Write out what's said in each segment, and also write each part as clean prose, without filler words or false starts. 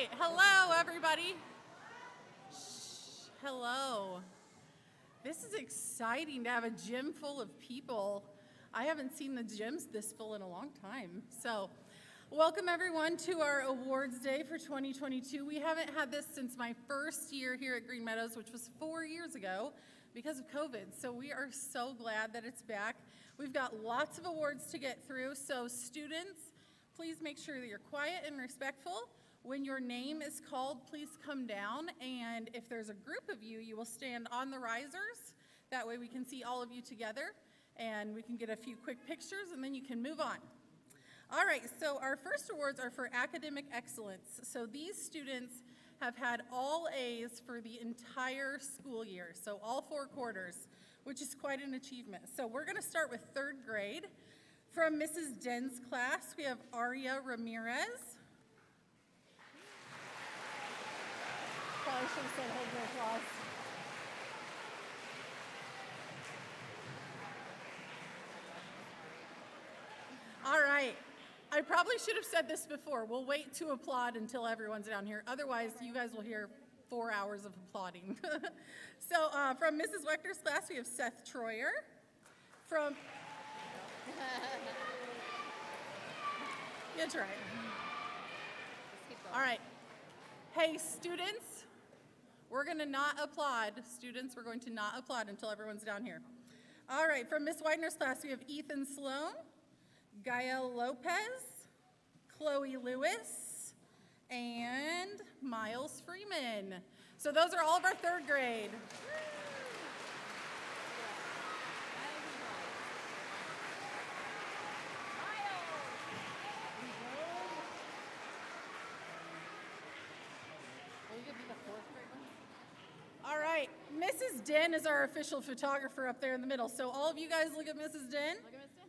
right. Hello, everybody. Hello. This is exciting to have a gym full of people. I haven't seen the gyms this full in a long time. So, welcome everyone to our awards day for 2022. We haven't had this since my first year here at Green Meadows, which was 4 years ago because of COVID. So we are so glad that it's back. We've got lots of awards to get through. So students, please make sure that you're quiet and respectful. When your name is called, please come down, and if there's a group of you, you will stand on the risers. That way we can see all of you together, and we can get a few quick pictures, and then you can move on. All right, so our first awards are for academic excellence. So these students have had all A's for the entire school year, so all 4 quarters, which is quite an achievement. So we're gonna start with 3rd grade. From Mrs. Den's class, we have Aria Ramirez. Probably should have said hold your applause. All right. I probably should have said this before. We'll wait to applaud until everyone's down here. Otherwise, you guys will hear 4 hours of applauding. So from Mrs. Wechter's class, we have Seth Troyer. From... That's right. All right. Hey, students, we're going to not applaud. Students, we're going to not applaud until everyone's down here. All right, from Miss Widener's class, we have Ethan Sloan, Gael Lopez, Chloe Lewis, and Miles Freeman. So those are all of our 3rd grade. All right, Mrs. Den is our official photographer up there in the middle. So all of you guys look at Mrs. Den. Look at Mrs. Den.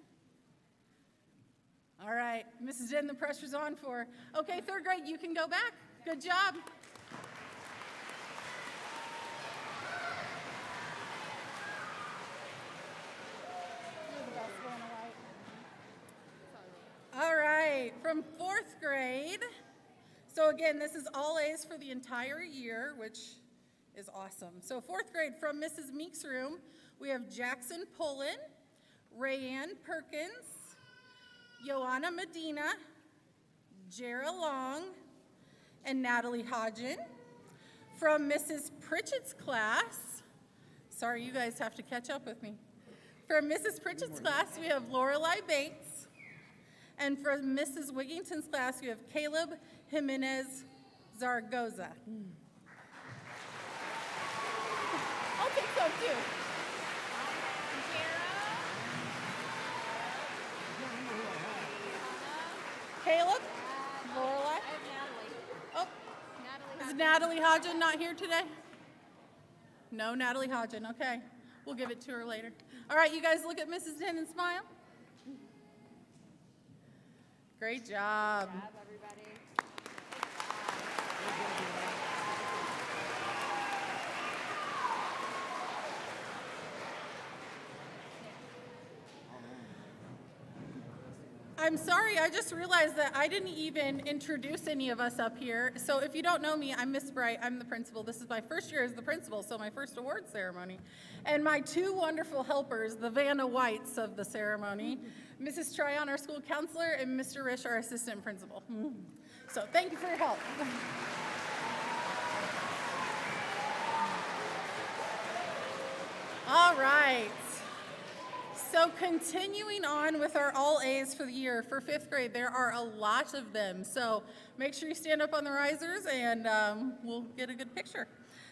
All right, Mrs. Den, the pressure's on for. Okay, 3rd grade, you can go back. Good job. All right, from 4th grade. So again, this is all A's for the entire year, which is awesome. So 4th grade, from Mrs. Meek's room, we have Jackson Pullen, Rayanne Perkins, Joanna Medina, Jara Long, and Natalie Hodgen. From Mrs. Pritchett's class, sorry, you guys have to catch up with me. From Mrs. Pritchett's class, we have Lorelei Bates. And from Mrs. Wigington's class, we have Caleb Jimenez Zaragoza. I'll take some too. Caleb? Lorelei? I have Natalie. Oh, Natalie. is Natalie Hodgen not here today? No, Natalie Hodgen. Okay, we'll give it to her later. All right, you guys look at Mrs. Den and smile. Great job. Good job, everybody. I'm sorry, I just realized that I didn't even introduce any of us up here. So if you don't know me, I'm Miss Bright, I'm the principal. This is my first year as the principal, so my first award ceremony. And my 2 wonderful helpers, the Vanna Whites of the ceremony, Mrs. Tryon, our school counselor, and Mr. Risch, our assistant principal. So thank you for your help. All right. So continuing on with our all A's for the year, for 5th grade, there are a lot of them. So make sure you stand up on the risers and we'll get a good picture.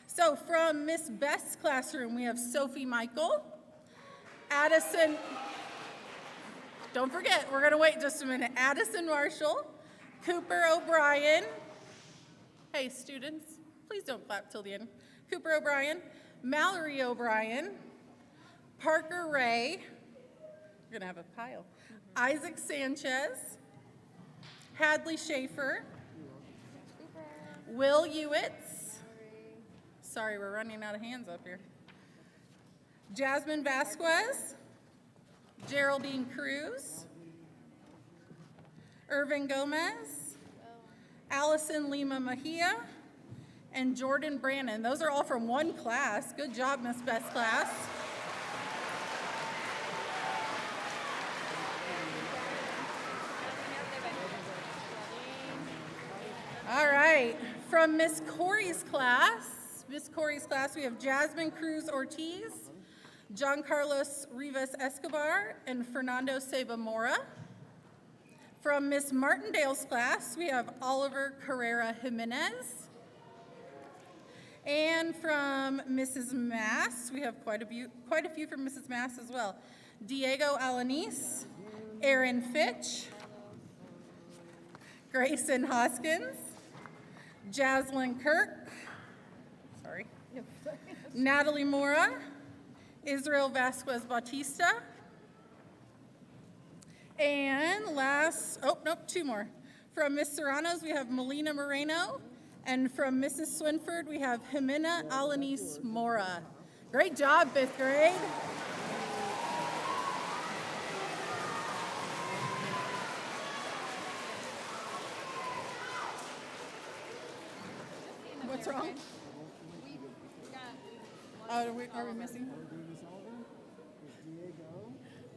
So from Miss Best's classroom, we have Sophie Michael, Addison, don't forget, we're gonna wait just a minute, Addison Marshall, Cooper O'Brien, hey students, please don't clap till the end, Cooper O'Brien, Mallory O'Brien, Parker Ray, we're gonna have a pile. Isaac Sanchez, Hadley Schaefer, Will Ewitz. Sorry, we're running out of hands up here. Jasmine Vasquez, Geraldine Cruz, Irvin Gomez, Allison Lima Mejia, and Jordan Brannon. Those are all from one class. Good job, Miss Best Class. All right, from Miss Corey's class, we have Jasmine Cruz Ortiz, John Carlos Rivas Escobar, and Fernando Sebamora. From Miss Martindale's class, we have Oliver Carrera Jimenez. And from Mrs. Mass, we have quite a few from Mrs. Mass as well. Diego Alanis, Aaron Fitch, Grayson Hoskins, Jaslyn Kirk, Natalie Mora, Israel Vasquez Bautista, and two more. From Miss Serrano's, we have Melina Moreno, and from Mrs. Swinford, we have Jimena Alanis Mora. Great job, 5th grade. What's wrong? Oh, are we missing?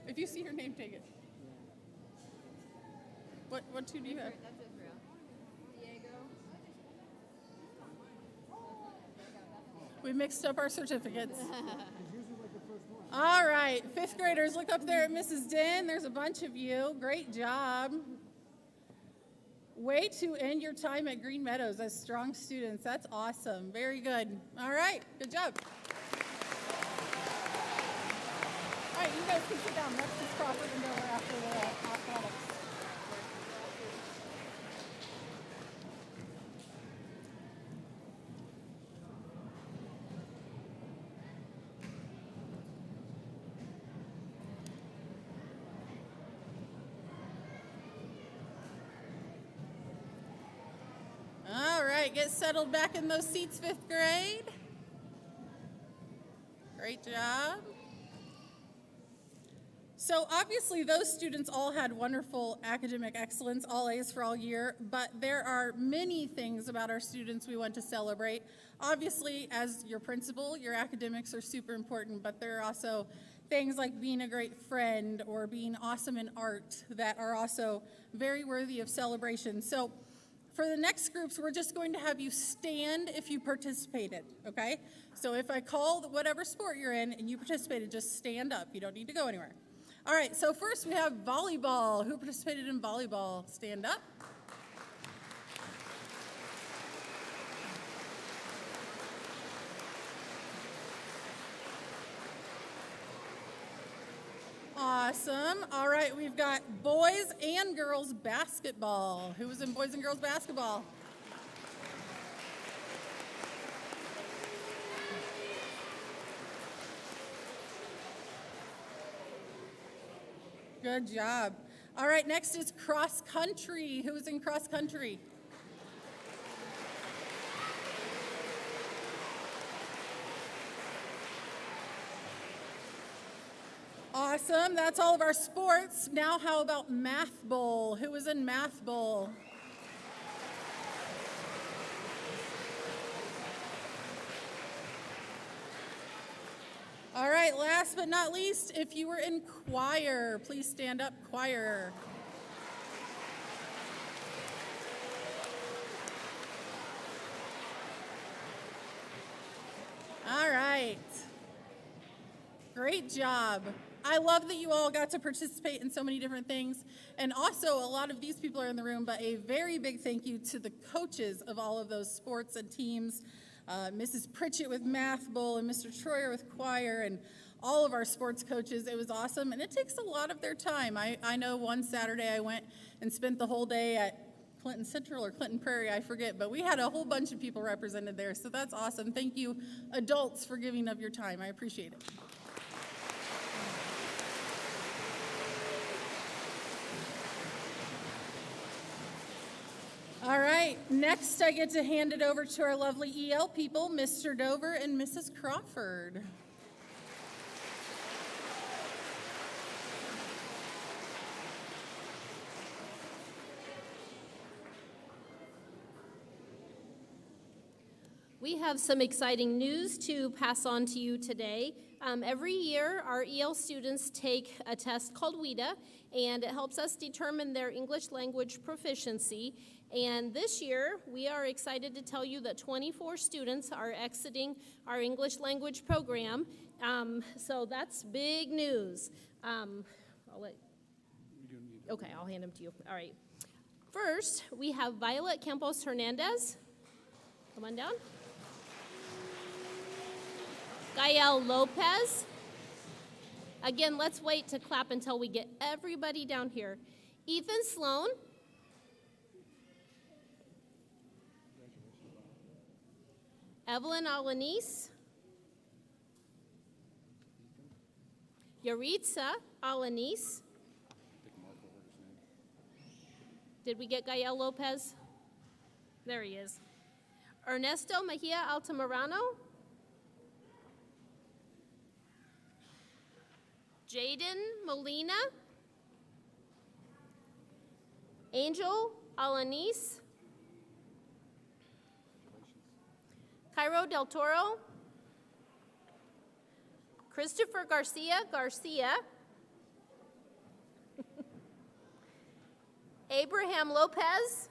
If you see her name, take it. What two do you have? That's Israel. Diego. We mixed up our certificates. All right, 5th graders, look up there at Mrs. Den. There's a bunch of you. Great job. Way to end your time at Green Meadows as strong students. That's awesome. Very good. All right, good job. All right, you guys can sit down. Let's just Crawford and over after the athletics. All right, get settled back in those seats, 5th grade. Great job. So obviously those students all had wonderful academic excellence, all A's for all year, but there are many things about our students we want to celebrate. Obviously, as your principal, your academics are super important, but there are also things like being a great friend or being awesome in art that are also very worthy of celebration. So for the next groups, we're just going to have you stand if you participated, okay? So if I call whatever sport you're in and you participated, just stand up. You don't need to go anywhere. All right, so first we have volleyball. Who participated in volleyball? Stand up. Awesome. All right, we've got boys and girls basketball. Who was in boys and girls basketball? Good job. All right, next is cross country. Who was in cross country? Awesome. That's all of our sports. Now how about math bowl? Who was in math bowl? All right, last but not least, if you were in choir, please stand up, choir. All right. Great job. I love that you all got to participate in so many different things. And also, a lot of these people are in the room, but a very big thank you to the coaches of all of those sports and teams. Mrs. Pritchett with Math Bowl and Mr. Troyer with choir and all of our sports coaches. It was awesome, and it takes a lot of their time. I know one Saturday I went and spent the whole day at Clinton Central or Clinton Prairie, I forget, but we had a whole bunch of people represented there, so that's awesome. Thank you, adults, for giving of your time. I appreciate it. All right, next I get to hand it over to our lovely EL people, Mr. Dover and Mrs. Crawford. We have some exciting news to pass on to you today. Every year, our EL students take a test called WIDA, and it helps us determine their English language proficiency. And this year, we are excited to tell you that 24 students are exiting our English language program. So that's big news. Okay, I'll hand them to you. All right. First, we have Violet Campos Hernandez. Come on down. Gael Lopez. Again, let's wait to clap until we get everybody down here. Ethan Sloan. Evelyn Alanis. Yaritza Alanis. Did we get Gael Lopez? There he is. Ernesto Mejia Altamirano. Jaden Molina. Angel Alanis. Cairo Del Toro. Christopher Garcia. Abraham Lopez.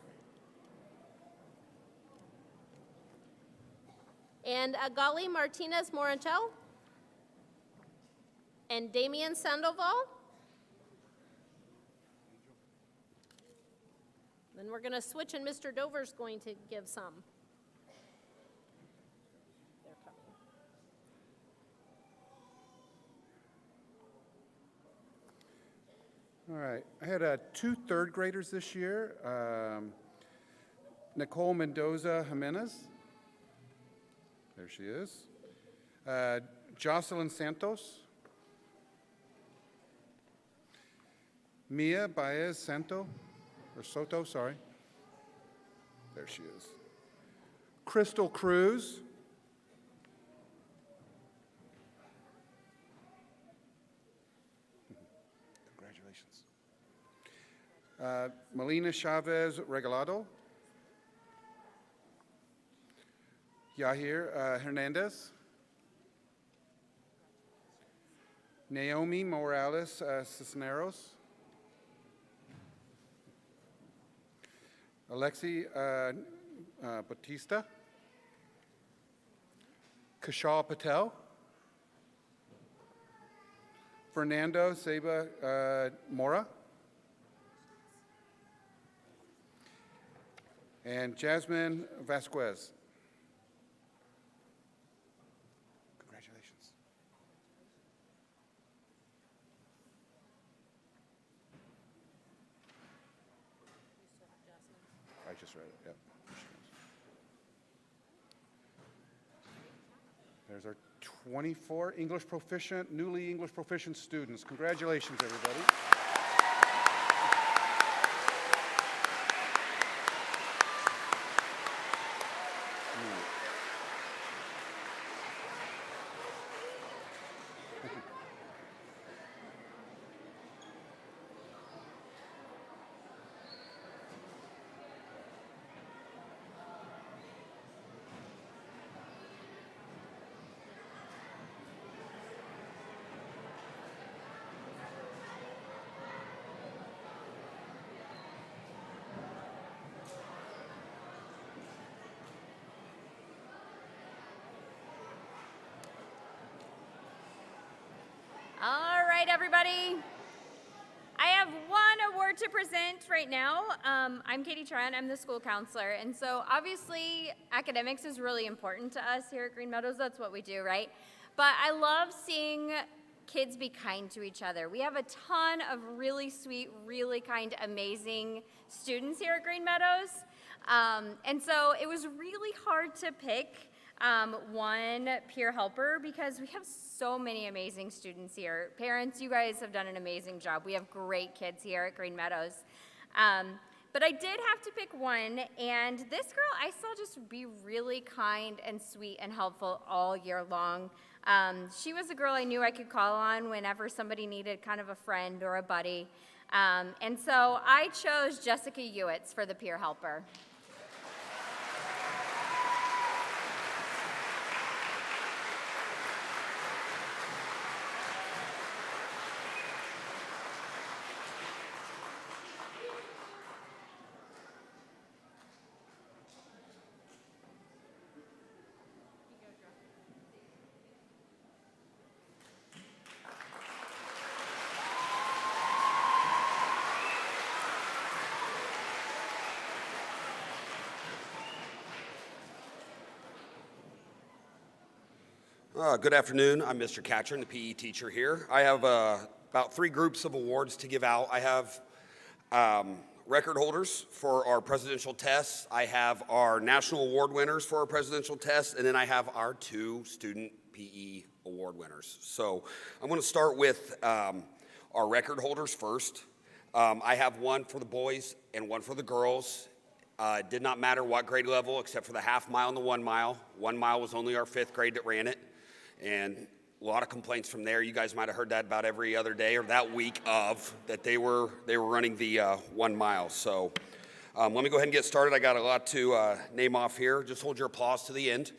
And Agali Martinez Moranchel. And Damian Sandoval. Then we're going to switch, and Mr. Dover's going to give some. They're coming. All right. I had 2 third graders this year. Nicole Mendoza Jimenez. There she is. Jocelyn Santos. Mia Baez Soto, sorry. There she is. Crystal Cruz. Congratulations. Melina Chavez Regalado. Yahir Hernandez. Naomi Morales Cisneros. Alexi Batista. Kashal Patel. Fernando Seba Mora. And Jasmine Vasquez. Congratulations. I just read it, yep. There's our 24 newly English proficient students. Congratulations, everybody. All right, everybody. I have one award to present right now. I'm Katie Trent. I'm the school counselor. And so obviously academics is really important to us here at Green Meadows. That's what we do, right? But I love seeing kids be kind to each other. We have a ton of really sweet, really kind, amazing students here at Green Meadows. And so it was really hard to pick one peer helper because we have so many amazing students here. Parents, you guys have done an amazing job. We have great kids here at Green Meadows. But I did have to pick one, and this girl I saw just be really kind and sweet and helpful all year long. She was a girl I knew I could call on whenever somebody needed kind of a friend or a buddy. And so I chose Jessica Ewitz for the peer helper. Good afternoon. I'm Mr. Catron, the PE teacher here. I have about 3 groups of awards to give out. I have record holders for our presidential tests. I have our national award winners for our presidential tests, and then I have our 2 student PE award winners. So I'm going to start with our record holders first. I have one for the boys and one for the girls. It did not matter what grade level except for the half mile and the 1 mile. 1 mile was only our 5th grade that ran it. And a lot of complaints from there. You guys might have heard that about every other day or that week of that they were running the 1 mile. So let me go ahead and get started. I got a lot to name off here. Just hold your applause to the end.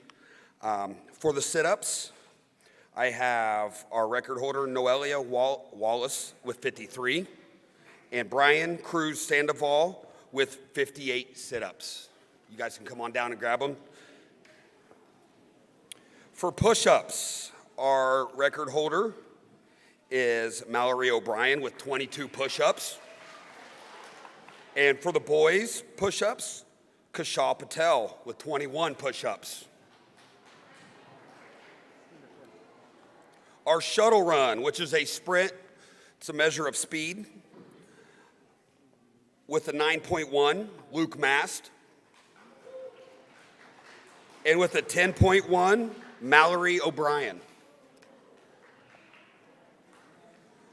For the sit-ups, I have our record holder, Noelia Wallace, with 53, and Brian Cruz Sandoval with 58 sit-ups. You guys can come on down and grab them. For push-ups, our record holder is Mallory O'Brien with 22 push-ups. And for the boys' push-ups, Kashal Patel with 21 push-ups. Our shuttle run, which is a sprint, it's a measure of speed, with a 9.1, Luke Mast. And with a 10.1, Mallory O'Brien.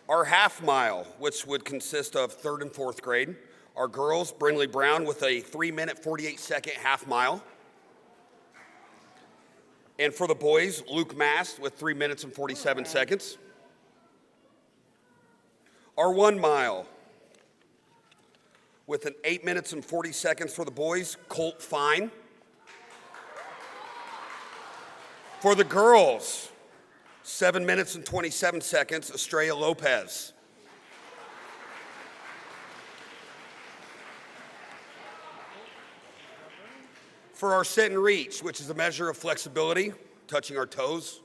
Our half mile, which would consist of 3rd and 4th grade. Our girls, Brinley Brown with a 3-minute, 48-second half mile. And for the boys, Luke Mast with 3 minutes and 47 seconds. Our 1 mile, with an 8 minutes and 40 seconds for the boys, Colt Fine. For the girls, 7 minutes and 27 seconds, Estrella Lopez. For our sit and reach, which is a measure of flexibility, touching our toes,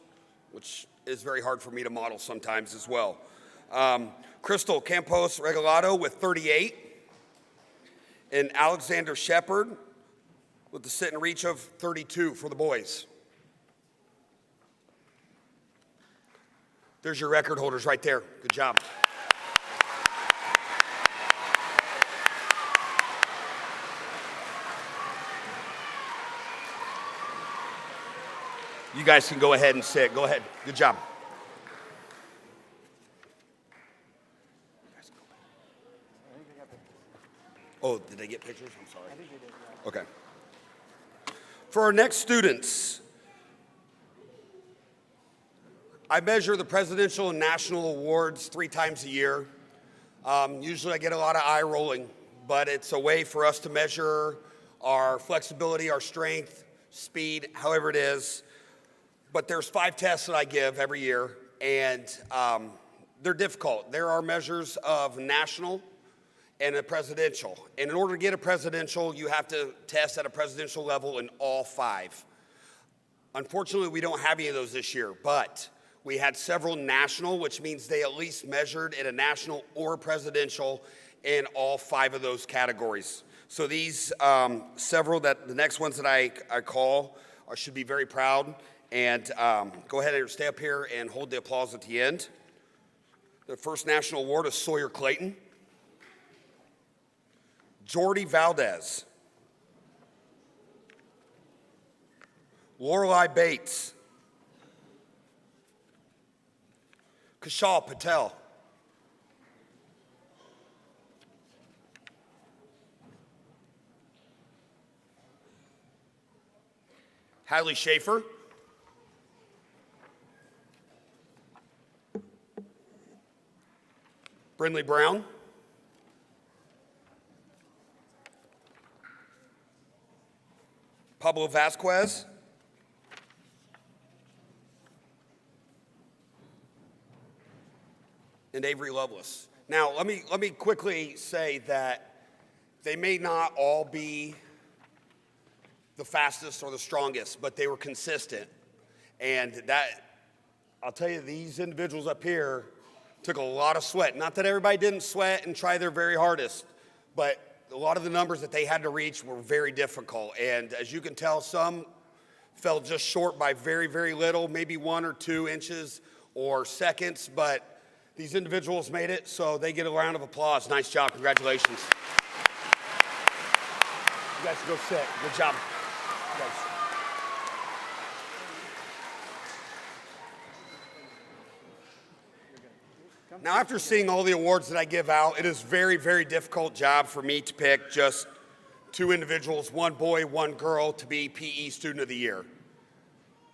which is very hard for me to model sometimes as well. Crystal Campos Regalado with 38, and Alexander Shepard with the sit and reach of 32 for the boys. There's your record holders right there. Good job. You guys can go ahead and sit. Go ahead. Good job. Oh, did they get pictures? I'm sorry. I think they did, yeah. Okay. For our next students, I measure the presidential and national awards 3 times a year. Usually I get a lot of eye rolling, but it's a way for us to measure our flexibility, our strength, speed, however it is. But there's 5 tests that I give every year, and they're difficult. There are measures of national and a presidential. And in order to get a presidential, you have to test at a presidential level in all 5. Unfortunately, we don't have any of those this year, but we had several national, which means they at least measured at a national or presidential in all 5 of those categories. So these several, that the next ones that I call should be very proud. And go ahead and stay up here and hold the applause at the end. The first national award is Sawyer Clayton. Jordy Valdez. Lorelei Bates. Kashal Patel. Hadley Schaefer. Brinley Brown. Pablo Vasquez. And Avery Lovelace. Now, let me quickly say that they may not all be the fastest or the strongest, but they were consistent. And that, I'll tell you, these individuals up here took a lot of sweat. Not that everybody didn't sweat and try their very hardest, but a lot of the numbers that they had to reach were very difficult. And as you can tell, some fell just short by very, very little, maybe 1 or 2 inches or seconds, but these individuals made it, so they get a round of applause. Nice job, congratulations. You guys can go sit, good job. You guys. Now, after seeing all the awards that I give out, it is a very, very difficult job for me to pick just 2 individuals, 1 boy, 1 girl, to be PE Student of the Year.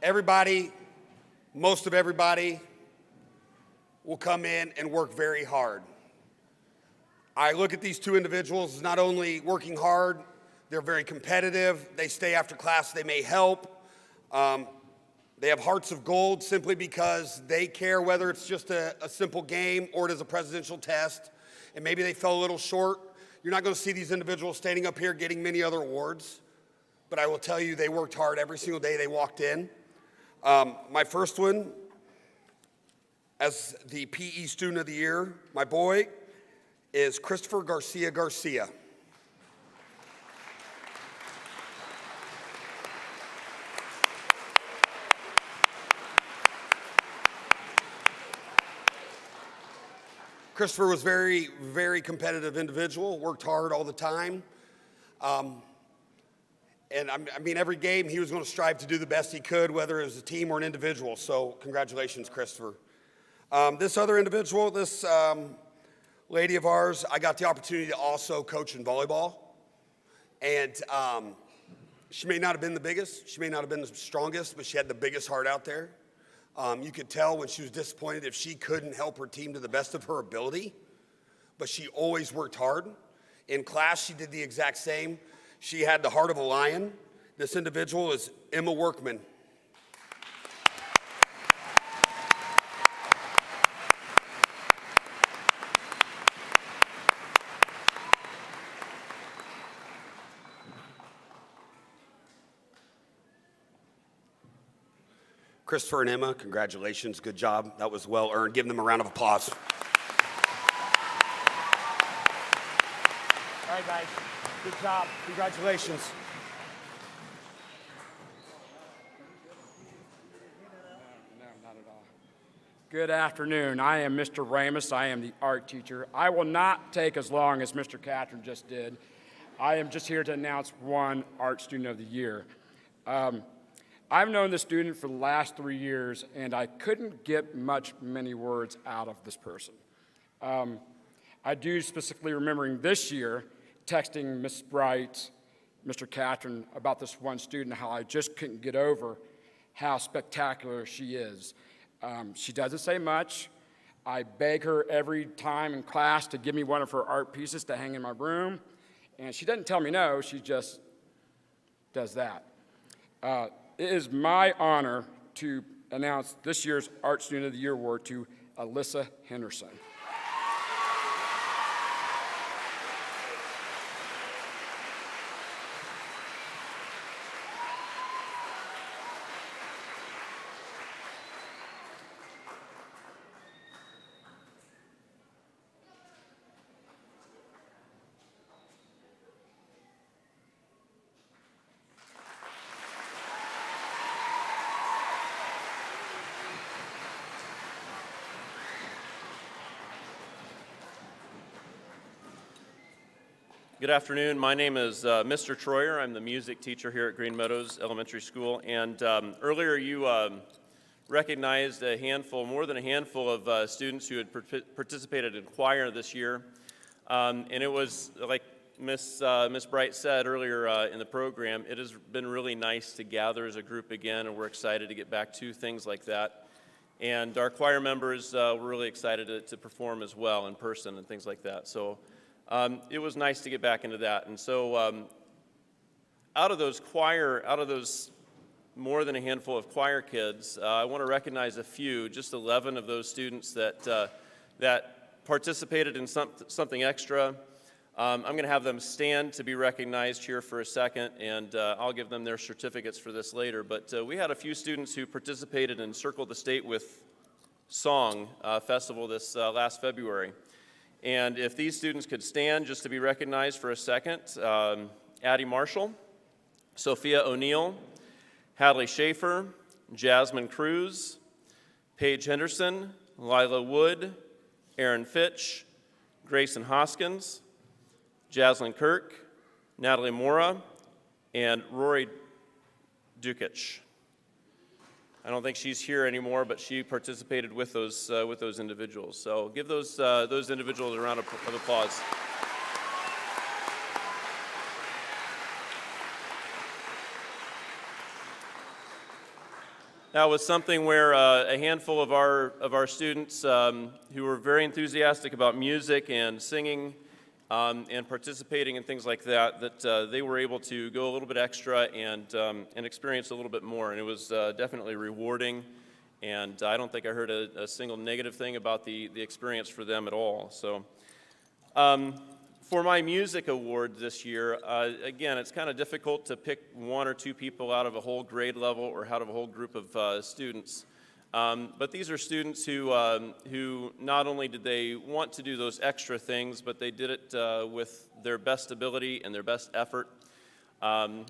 Everybody, most of everybody, will come in and work very hard. I look at these 2 individuals as not only working hard, they're very competitive, they stay after class, they may help. They have hearts of gold simply because they care whether it's just a simple game or it is a presidential test, and maybe they fell a little short. You're not going to see these individuals standing up here getting many other awards, but I will tell you they worked hard every single day they walked in. My first one, as the PE Student of the Year, my boy, is Christopher Garcia. Christopher was very, very competitive individual, worked hard all the time. And I mean, every game he was going to strive to do the best he could, whether it was a team or an individual. So congratulations, Christopher. This other individual, this lady of ours, I got the opportunity to also coach in volleyball. And she may not have been the biggest, she may not have been the strongest, but she had the biggest heart out there. You could tell when she was disappointed if she couldn't help her team to the best of her ability, but she always worked hard. In class, she did the exact same. She had the heart of a lion. This individual is Emma Workman. Christopher and Emma, congratulations, good job. That was well earned. Give them a round of applause. All right, guys, good job. Congratulations. No, not at all. Good afternoon. I am Mr. Ramus. I am the art teacher. I will not take as long as Mr. Catron just did. I am just here to announce 1 Art Student of the Year. I've known the student for the last 3 years, and I couldn't get many words out of this person. I do specifically remembering this year texting Miss Bright, Mr. Catron, about this one student, how I just couldn't get over how spectacular she is. She doesn't say much. I beg her every time in class to give me one of her art pieces to hang in my room, and she doesn't tell me no, she just does that. It is my honor to announce this year's Art Student of the Year award to Alyssa Henderson. Good afternoon. My name is Mr. Troyer. I'm the music teacher here at Green Meadows Elementary School. And earlier you recognized more than a handful of students who had participated in choir this year. And it was, like Miss Bright said earlier in the program, it has been really nice to gather as a group again, and we're excited to get back to things like that. And our choir members were really excited to perform as well in person and things like that. So it was nice to get back into that. And so out of those more than a handful of choir kids, I want to recognize a few, just 11 of those students that participated in something extra. I'm going to have them stand to be recognized here for a second, and I'll give them their certificates for this later. But we had a few students who participated in Circle the State with Song Festival this last February. And if these students could stand just to be recognized for a second, Addie Marshall, Sophia O'Neill, Hadley Schaefer, Jasmine Cruz, Paige Henderson, Lila Wood, Aaron Fitch, Grayson Hoskins, Jaslyn Kirk, Natalie Mora, and Rory Dukic. I don't think she's here anymore, but she participated with those individuals. So give those individuals a round of applause. That was something where a handful of our students who were very enthusiastic about music and singing and participating in things like that, they were able to go a little bit extra and experience a little bit more. And it was definitely rewarding. And I don't think I heard a single negative thing about the experience for them at all. So for my music award this year, again, it's kind of difficult to pick one or two people out of a whole grade level or out of a whole group of students. But these are students who not only did they want to do those extra things, but they did it with their best ability and their best effort. You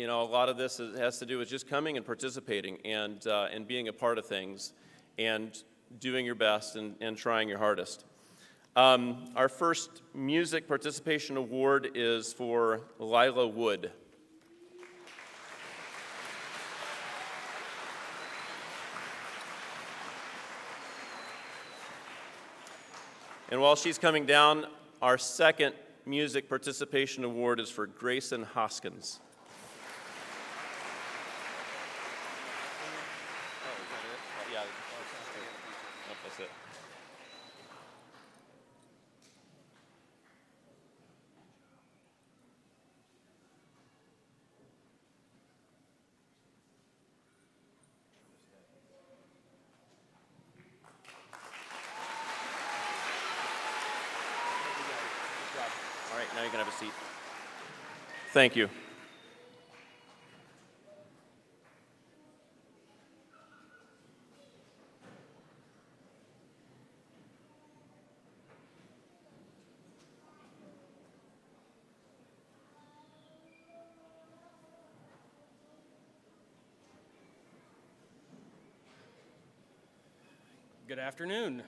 know, a lot of this has to do with just coming and participating and being a part of things and doing your best and trying your hardest. Our first music participation award is for Lila Wood. And while she's coming down, our second music participation award is for Grayson Hoskins. That's it. All right, now you can have a seat. Thank you. Good afternoon.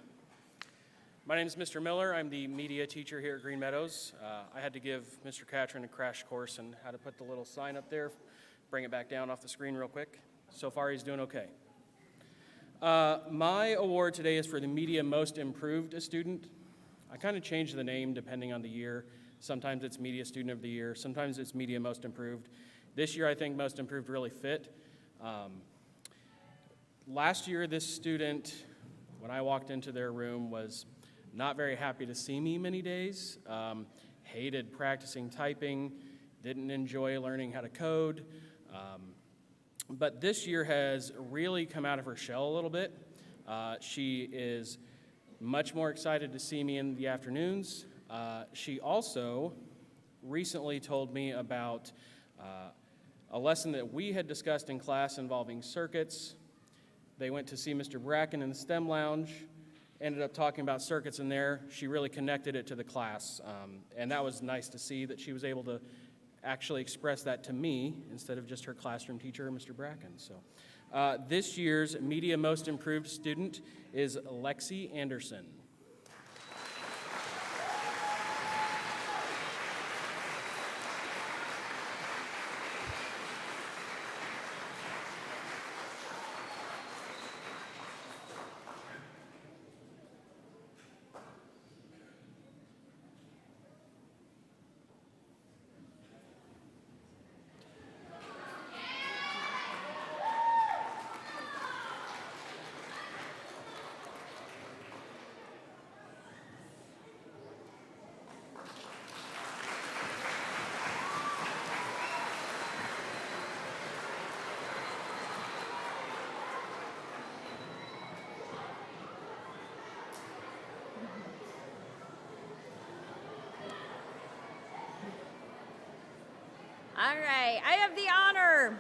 My name is Mr. Miller. I'm the media teacher here at Green Meadows. I had to give Mr. Catron a crash course on how to put the little sign up there, bring it back down off the screen real quick. So far, he's doing okay. My award today is for the Media Most Improved Student. I kind of change the name depending on the year. Sometimes it's Media Student of the Year. Sometimes it's Media Most Improved. This year, I think Most Improved really fit. Last year, this student, when I walked into their room, was not very happy to see me many days, hated practicing typing, didn't enjoy learning how to code. But this year has really come out of her shell a little bit. She is much more excited to see me in the afternoons. She also recently told me about a lesson that we had discussed in class involving circuits. They went to see Mr. Bracken in the STEM lounge, ended up talking about circuits in there. She really connected it to the class, and that was nice to see that she was able to actually express that to me instead of just her classroom teacher, Mr. Bracken. So this year's Media Most Improved student is Lexi Anderson. All right, I have the honor,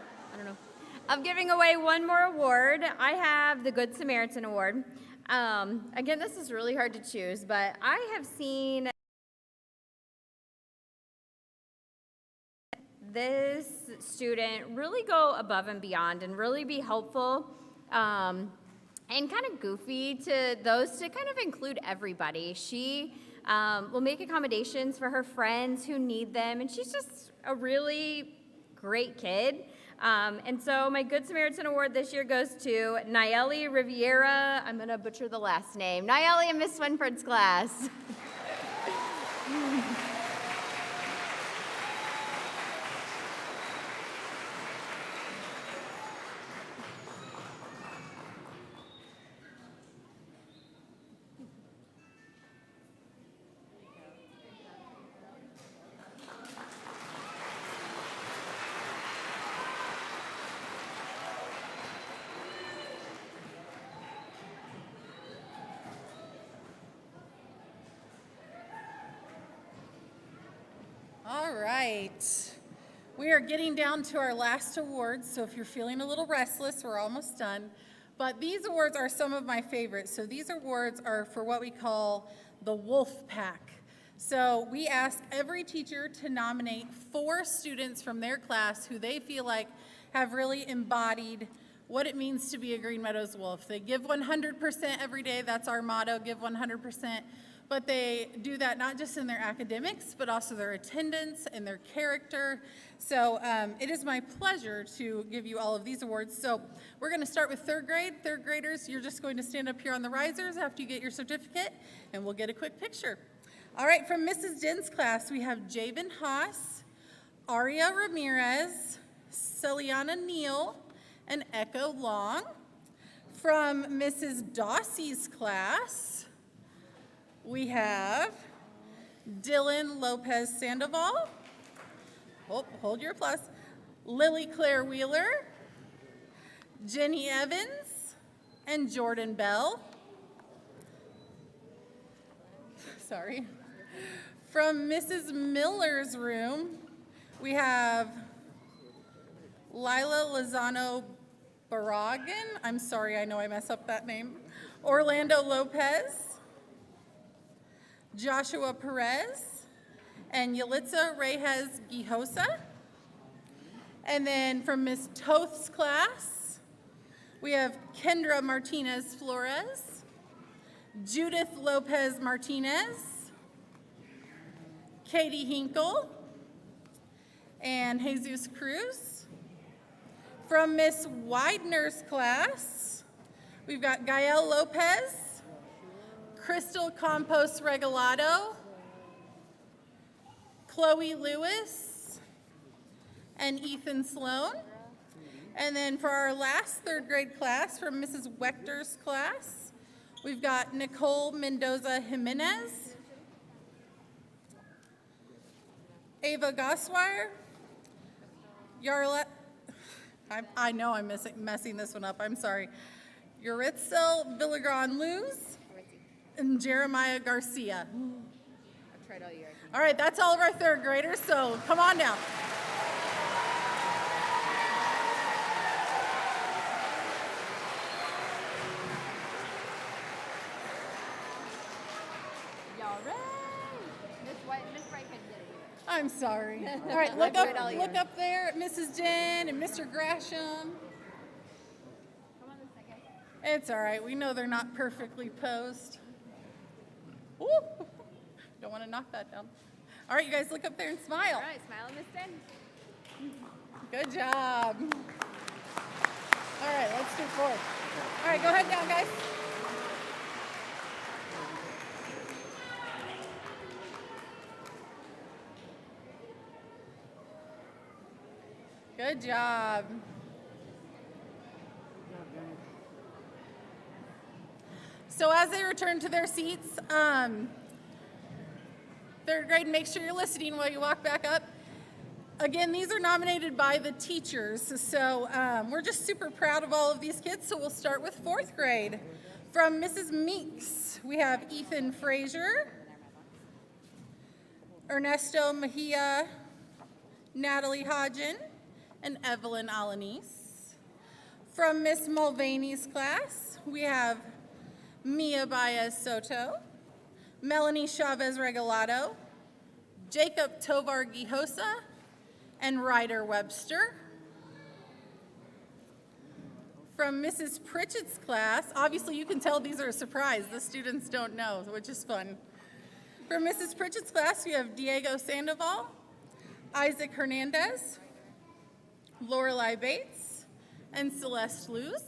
of giving away one more award. I have the Good Samaritan Award. Again, this is really hard to choose, but I have seen this student really go above and beyond and really be helpful and kind of goofy to those to kind of include everybody. She will make accommodations for her friends who need them, and she's just a really great kid. And so my Good Samaritan Award this year goes to Nayeli Riviera. I'm going to butcher the last name. Nayeli in Miss Swinford's class. All right. We are getting down to our last awards, so if you're feeling a little restless, we're almost done. But these awards are some of my favorites. So these awards are for what we call the Wolf Pack. So we ask every teacher to nominate 4 students from their class who they feel like have really embodied what it means to be a Green Meadows Wolf. They give 100% every day. That's our motto, give 100%. But they do that not just in their academics, but also their attendance and their character. So it is my pleasure to give you all of these awards. So we're going to start with 3rd grade. 3rd graders, you're just going to stand up here on the risers after you get your certificate, and we'll get a quick picture. All right, from Mrs. Din's class, we have Javen Haas, Aria Ramirez, Celiana Neal, and Echo Long. From Mrs. Dossie's class, we have Dylan Lopez Sandoval. Oh, hold your applause. Lily Claire Wheeler, Jenny Evans, and Jordan Bell. Sorry. From Mrs. Miller's room, we have Lila Lozano Barragan. I'm sorry, I know I mess up that name. Orlando Lopez, Joshua Perez, and Yalitza Reyes Gijosa. And then from Ms. Toth's class, we have Kendra Martinez Flores, Judith Lopez Martinez, Katie Hinkle, and Jesus Cruz. From Miss Widener's class, we've got Gael Lopez, Crystal Campos Regalado, Chloe Lewis, and Ethan Sloan. And then for our last 3rd grade class, from Mrs. Wechter's class, we've got Nicole Mendoza Jimenez, Ava Goswire, Yarla, I know I'm messing this one up, I'm sorry, Yuritzel Villagran Luz, and Jeremiah Garcia. I've tried all year. All right, that's all of our 3rd graders, so come on down. Y'all ready? Miss White couldn't get it either. I'm sorry. All right, I'll do it all year. look up there at Mrs. Jen and Mr. Grasham. Come on a second. It's all right. We know they're not perfectly posed. Woo! Don't want to knock that down. All right, you guys look up there and smile. All right, smile at Miss Jen. Good job. All right, let's do 4. All right, go ahead down, guys. Good job. So as they return to their seats, 3rd grade, make sure you're listening while you walk back up. Again, these are nominated by the teachers, so we're just super proud of all of these kids, so we'll start with 4th grade. From Mrs. Meeks, we have Ethan Frazier, Ernesto Mejia, Natalie Hodgen, and Evelyn Alanis. From Miss Mulvaney's class, we have Mia Baez Soto, Melanie Chavez Regalado, Jacob Tovar Gijosa, and Ryder Webster. From Mrs. Pritchett's class, obviously you can tell these are a surprise. The students don't know, which is fun. From Mrs. Pritchett's class, we have Diego Sandoval, Isaac Hernandez, Lorelei Bates, and Celeste Luz.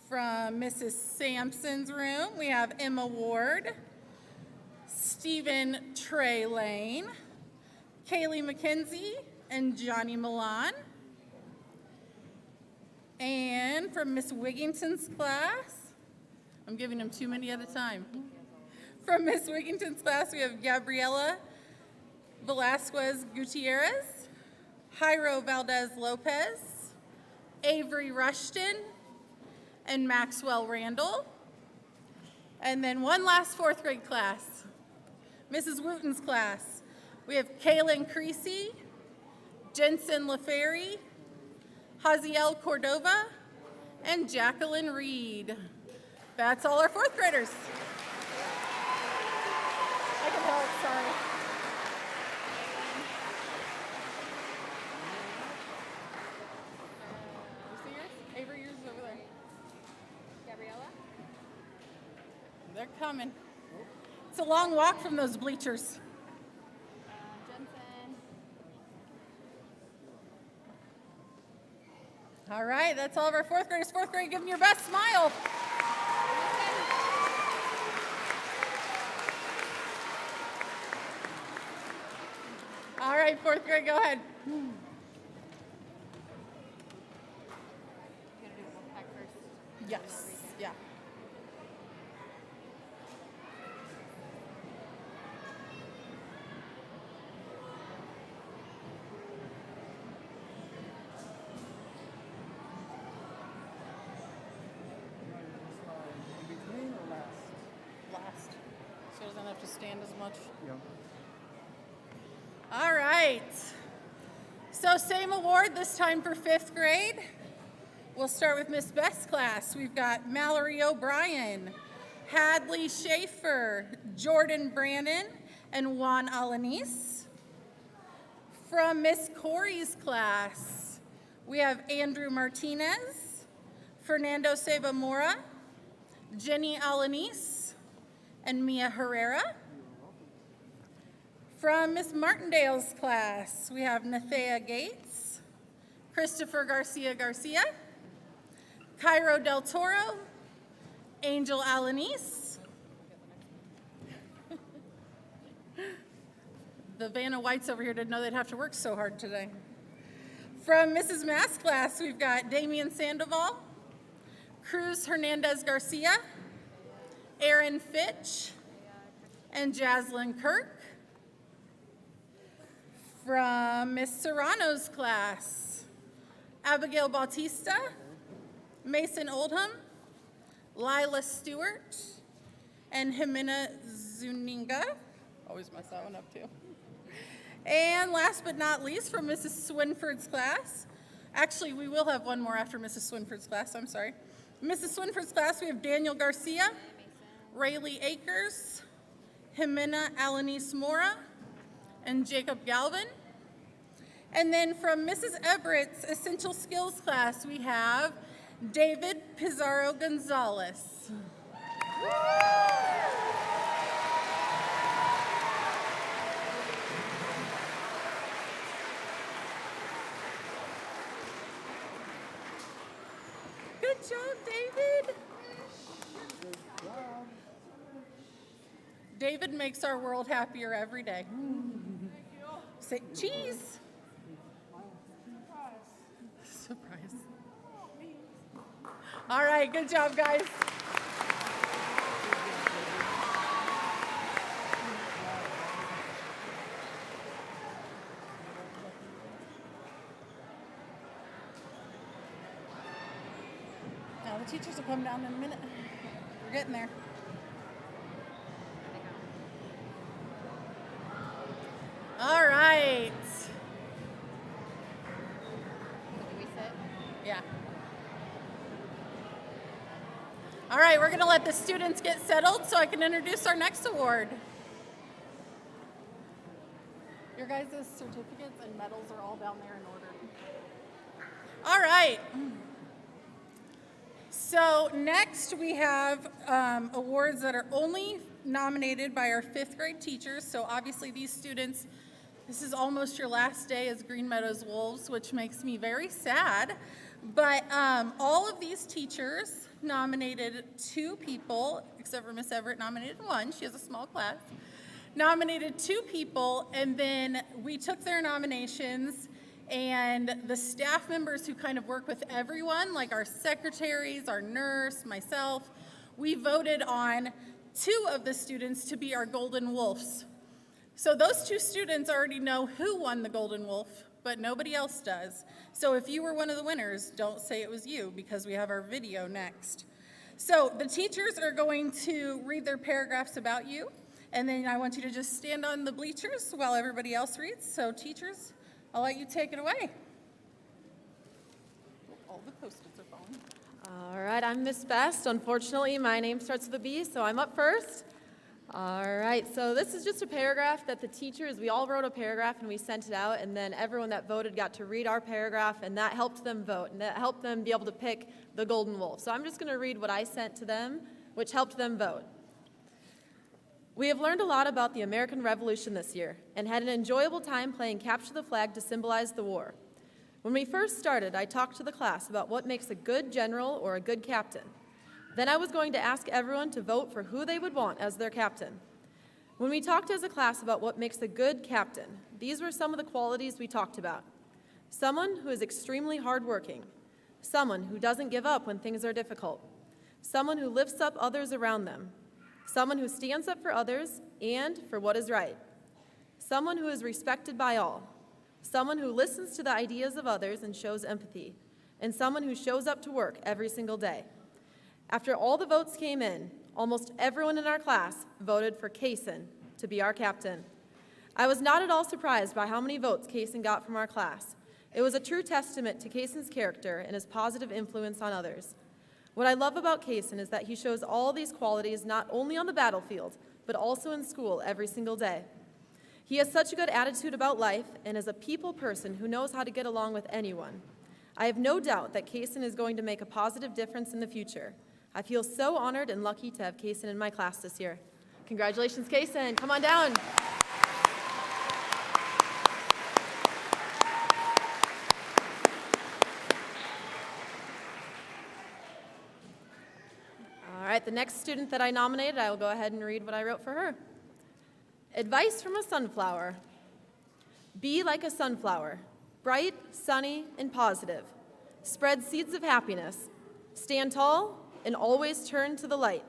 From Mrs. Sampson's room, we have Emma Ward, Stephen Trey Lane, Kaylee McKenzie, and Johnny Milan. And from Miss Wigington's class, I'm giving them too many at a time. From Miss Wigington's class, we have Gabriela Velasquez Gutierrez, Jairo Valdez Lopez, Avery Rushton, and Maxwell Randall. And then one last fourth grade class, Mrs. Wooten's class. We have Kaylin Creasy, Jensen LaFerry, Haziel Cordova, and Jacqueline Reed. That's all our fourth graders. I can help, sorry. You see yours? Avery, yours is over there. Gabriella? They're coming. It's a long walk from those bleachers. Jensen. All right, that's all of our fourth graders. Fourth grade, give them your best smile. All right, fourth grade, go ahead. You gotta do the pack first. Yes, yeah. Last, so doesn't have to stand as much. All right. So same award, this time for fifth grade. We'll start with Miss Best's class. We've got Mallory O'Brien, Hadley Schaefer, Jordan Brannon, and Juan Alanis. From Miss Corey's class, we have Andrew Martinez, Fernando Sebamora, Jenny Alanis, and Mia Herrera. From Miss Martindale's class, we have Nathea Gates, Christopher Garcia Garcia, Cairo Del Toro, Angel Alanis. The Vanna Whites over here didn't know they'd have to work so hard today. From Mrs. Mass class, we've got Damian Sandoval, Cruz Hernandez Garcia, Aaron Fitch, and Jaslyn Kirk. From Miss Serrano's class, Abigail Bautista, Mason Oldham, Lila Stewart, and Jimena Zuniga. Always mess that one up too. And last but not least, from Mrs. Swinford's class. Actually, we will have one more after Mrs. Swinford's class, I'm sorry. Mrs. Swinford's class, we have Daniel Garcia, Rayleigh Akers, Jimena Alanis Mora, and Jacob Galvin. And then from Mrs. Everett's Essential Skills class, we have David Pizarro Gonzalez. Good job, David. David makes our world happier every day. Say cheese. Surprise. All right, good job, guys. Now the teachers will come down in a minute. We're getting there. All right. Do we sit? Yeah. All right, we're going to let the students get settled so I can introduce our next award. guys' certificates and medals are all down there in order. All right. So next we have awards that are only nominated by our 5th grade teachers. So obviously these students, this is almost your last day as Green Meadows Wolves, which makes me very sad. But all of these teachers nominated 2 people, except for Miss Everett nominated 1. She has a small class. Nominated 2 people, and then we took their nominations, and the staff members who kind of work with everyone, like our secretaries, our nurse, myself, we voted on 2 of the students to be our Golden Wolves. So those 2 students already know who won the Golden Wolf, but nobody else does. So if you were one of the winners, don't say it was you, because we have our video next. So the teachers are going to read their paragraphs about you, and then I want you to just stand on the bleachers while everybody else reads. So teachers, I'll let you take it away. All the Post-its are falling. All right, I'm Miss Best. Unfortunately, my name starts with a B, so I'm up first. All right, so this is just a paragraph that the teachers, we all wrote a paragraph and we sent it out, and then everyone that voted got to read our paragraph, and that helped them vote, and that helped them be able to pick the Golden Wolf. So I'm just going to read what I sent to them, which helped them vote. We have learned a lot about the American Revolution this year and had an enjoyable time playing Capture the Flag to symbolize the war. When we first started, I talked to the class about what makes a good general or a good captain. Then I was going to ask everyone to vote for who they would want as their captain. When we talked as a class about what makes a good captain, these were some of the qualities we talked about. Someone who is extremely hardworking. Someone who doesn't give up when things are difficult. Someone who lifts up others around them. Someone who stands up for others and for what is right. Someone who is respected by all. Someone who listens to the ideas of others and shows empathy. And someone who shows up to work every single day. After all the votes came in, almost everyone in our class voted for Kaysen to be our captain. I was not at all surprised by how many votes Kaysen got from our class. It was a true testament to Kaysen's character and his positive influence on others. What I love about Kaysen is that he shows all these qualities not only on the battlefield, but also in school every single day. He has such a good attitude about life and is a people person who knows how to get along with anyone. I have no doubt that Kaysen is going to make a positive difference in the future. I feel so honored and lucky to have Kaysen in my class this year. Congratulations, Kaysen. Come on down. All right, the next student that I nominated, I will go ahead and read what I wrote for her. Advice from a sunflower. Be like a sunflower, bright, sunny, and positive. Spread seeds of happiness. Stand tall and always turn to the light.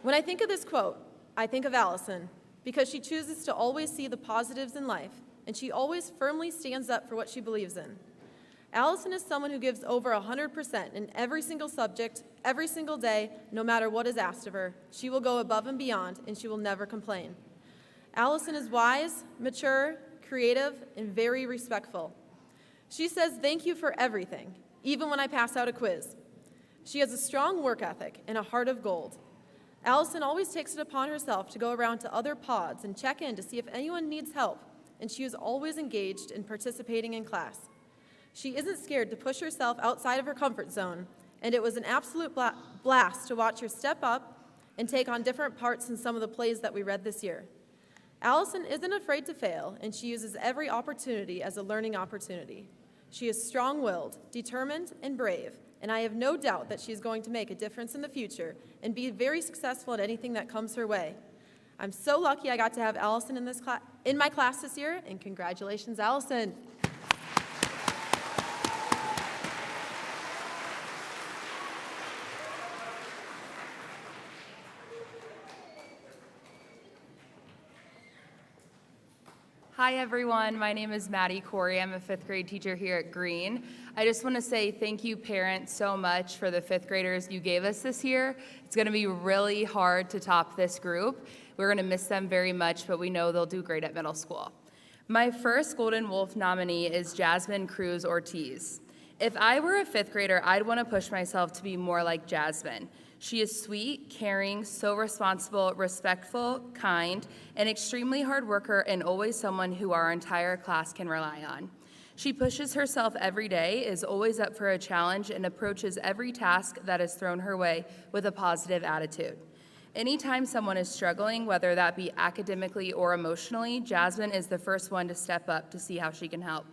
When I think of this quote, I think of Allison, because she chooses to always see the positives in life, and she always firmly stands up for what she believes in. Allison is someone who gives over 100% in every single subject, every single day, no matter what is asked of her. She will go above and beyond, and she will never complain. Allison is wise, mature, creative, and very respectful. She says thank you for everything, even when I pass out a quiz. She has a strong work ethic and a heart of gold. Allison always takes it upon herself to go around to other pods and check in to see if anyone needs help, and she is always engaged in participating in class. She isn't scared to push herself outside of her comfort zone, and it was an absolute blast to watch her step up and take on different parts in some of the plays that we read this year. Allison isn't afraid to fail, and she uses every opportunity as a learning opportunity. She is strong-willed, determined, and brave, and I have no doubt that she is going to make a difference in the future and be very successful at anything that comes her way. I'm so lucky I got to have Allison in my class this year, and congratulations, Allison. Hi everyone, my name is Maddie Corey. I'm a 5th grade teacher here at Green. I just want to say thank you parents so much for the 5th graders you gave us this year. It's going to be really hard to top this group. We're going to miss them very much, but we know they'll do great at middle school. My first Golden Wolf nominee is Jasmine Cruz Ortiz. If I were a 5th grader, I'd want to push myself to be more like Jasmine. She is sweet, caring, so responsible, respectful, kind, an extremely hard worker, and always someone who our entire class can rely on. She pushes herself every day, is always up for a challenge, and approaches every task that is thrown her way with a positive attitude. Anytime someone is struggling, whether that be academically or emotionally, Jasmine is the first one to step up to see how she can help.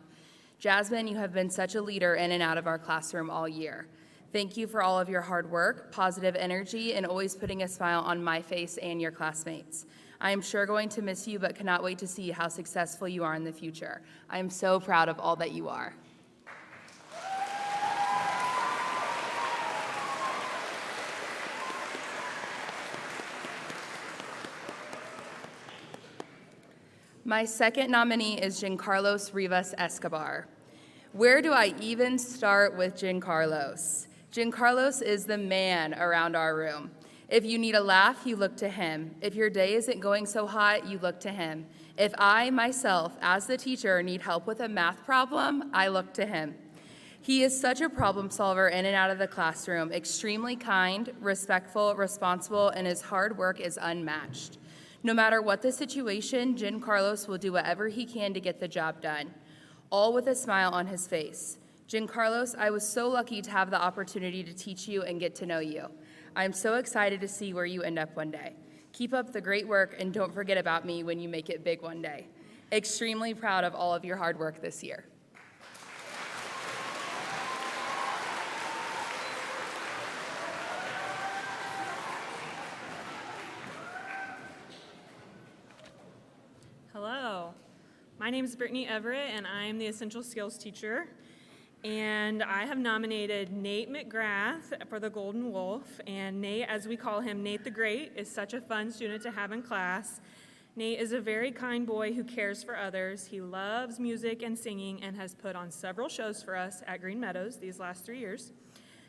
Jasmine, you have been such a leader in and out of our classroom all year. Thank you for all of your hard work, positive energy, and always putting a smile on my face and your classmates. I am sure going to miss you, but cannot wait to see how successful you are in the future. I am so proud of all that you are. My second nominee is Giancarlos Rivas Escobar. Where do I even start with Giancarlos? Giancarlos is the man around our room. If you need a laugh, you look to him. If your day isn't going so hot, you look to him. If I, myself, as the teacher, need help with a math problem, I look to him. He is such a problem solver in and out of the classroom, extremely kind, respectful, responsible, and his hard work is unmatched. No matter what the situation, Giancarlos will do whatever he can to get the job done, all with a smile on his face. Giancarlos, I was so lucky to have the opportunity to teach you and get to know you. I'm so excited to see where you end up one day. Keep up the great work and don't forget about me when you make it big one day. Extremely proud of all of your hard work this year. Hello, my name is Brittany Everett and I'm the Essential Skills teacher. And I have nominated Nate McGrath for the Golden Wolf. And Nate, as we call him, Nate the Great, is such a fun student to have in class. Nate is a very kind boy who cares for others. He loves music and singing and has put on several shows for us at Green Meadows these last 3 years.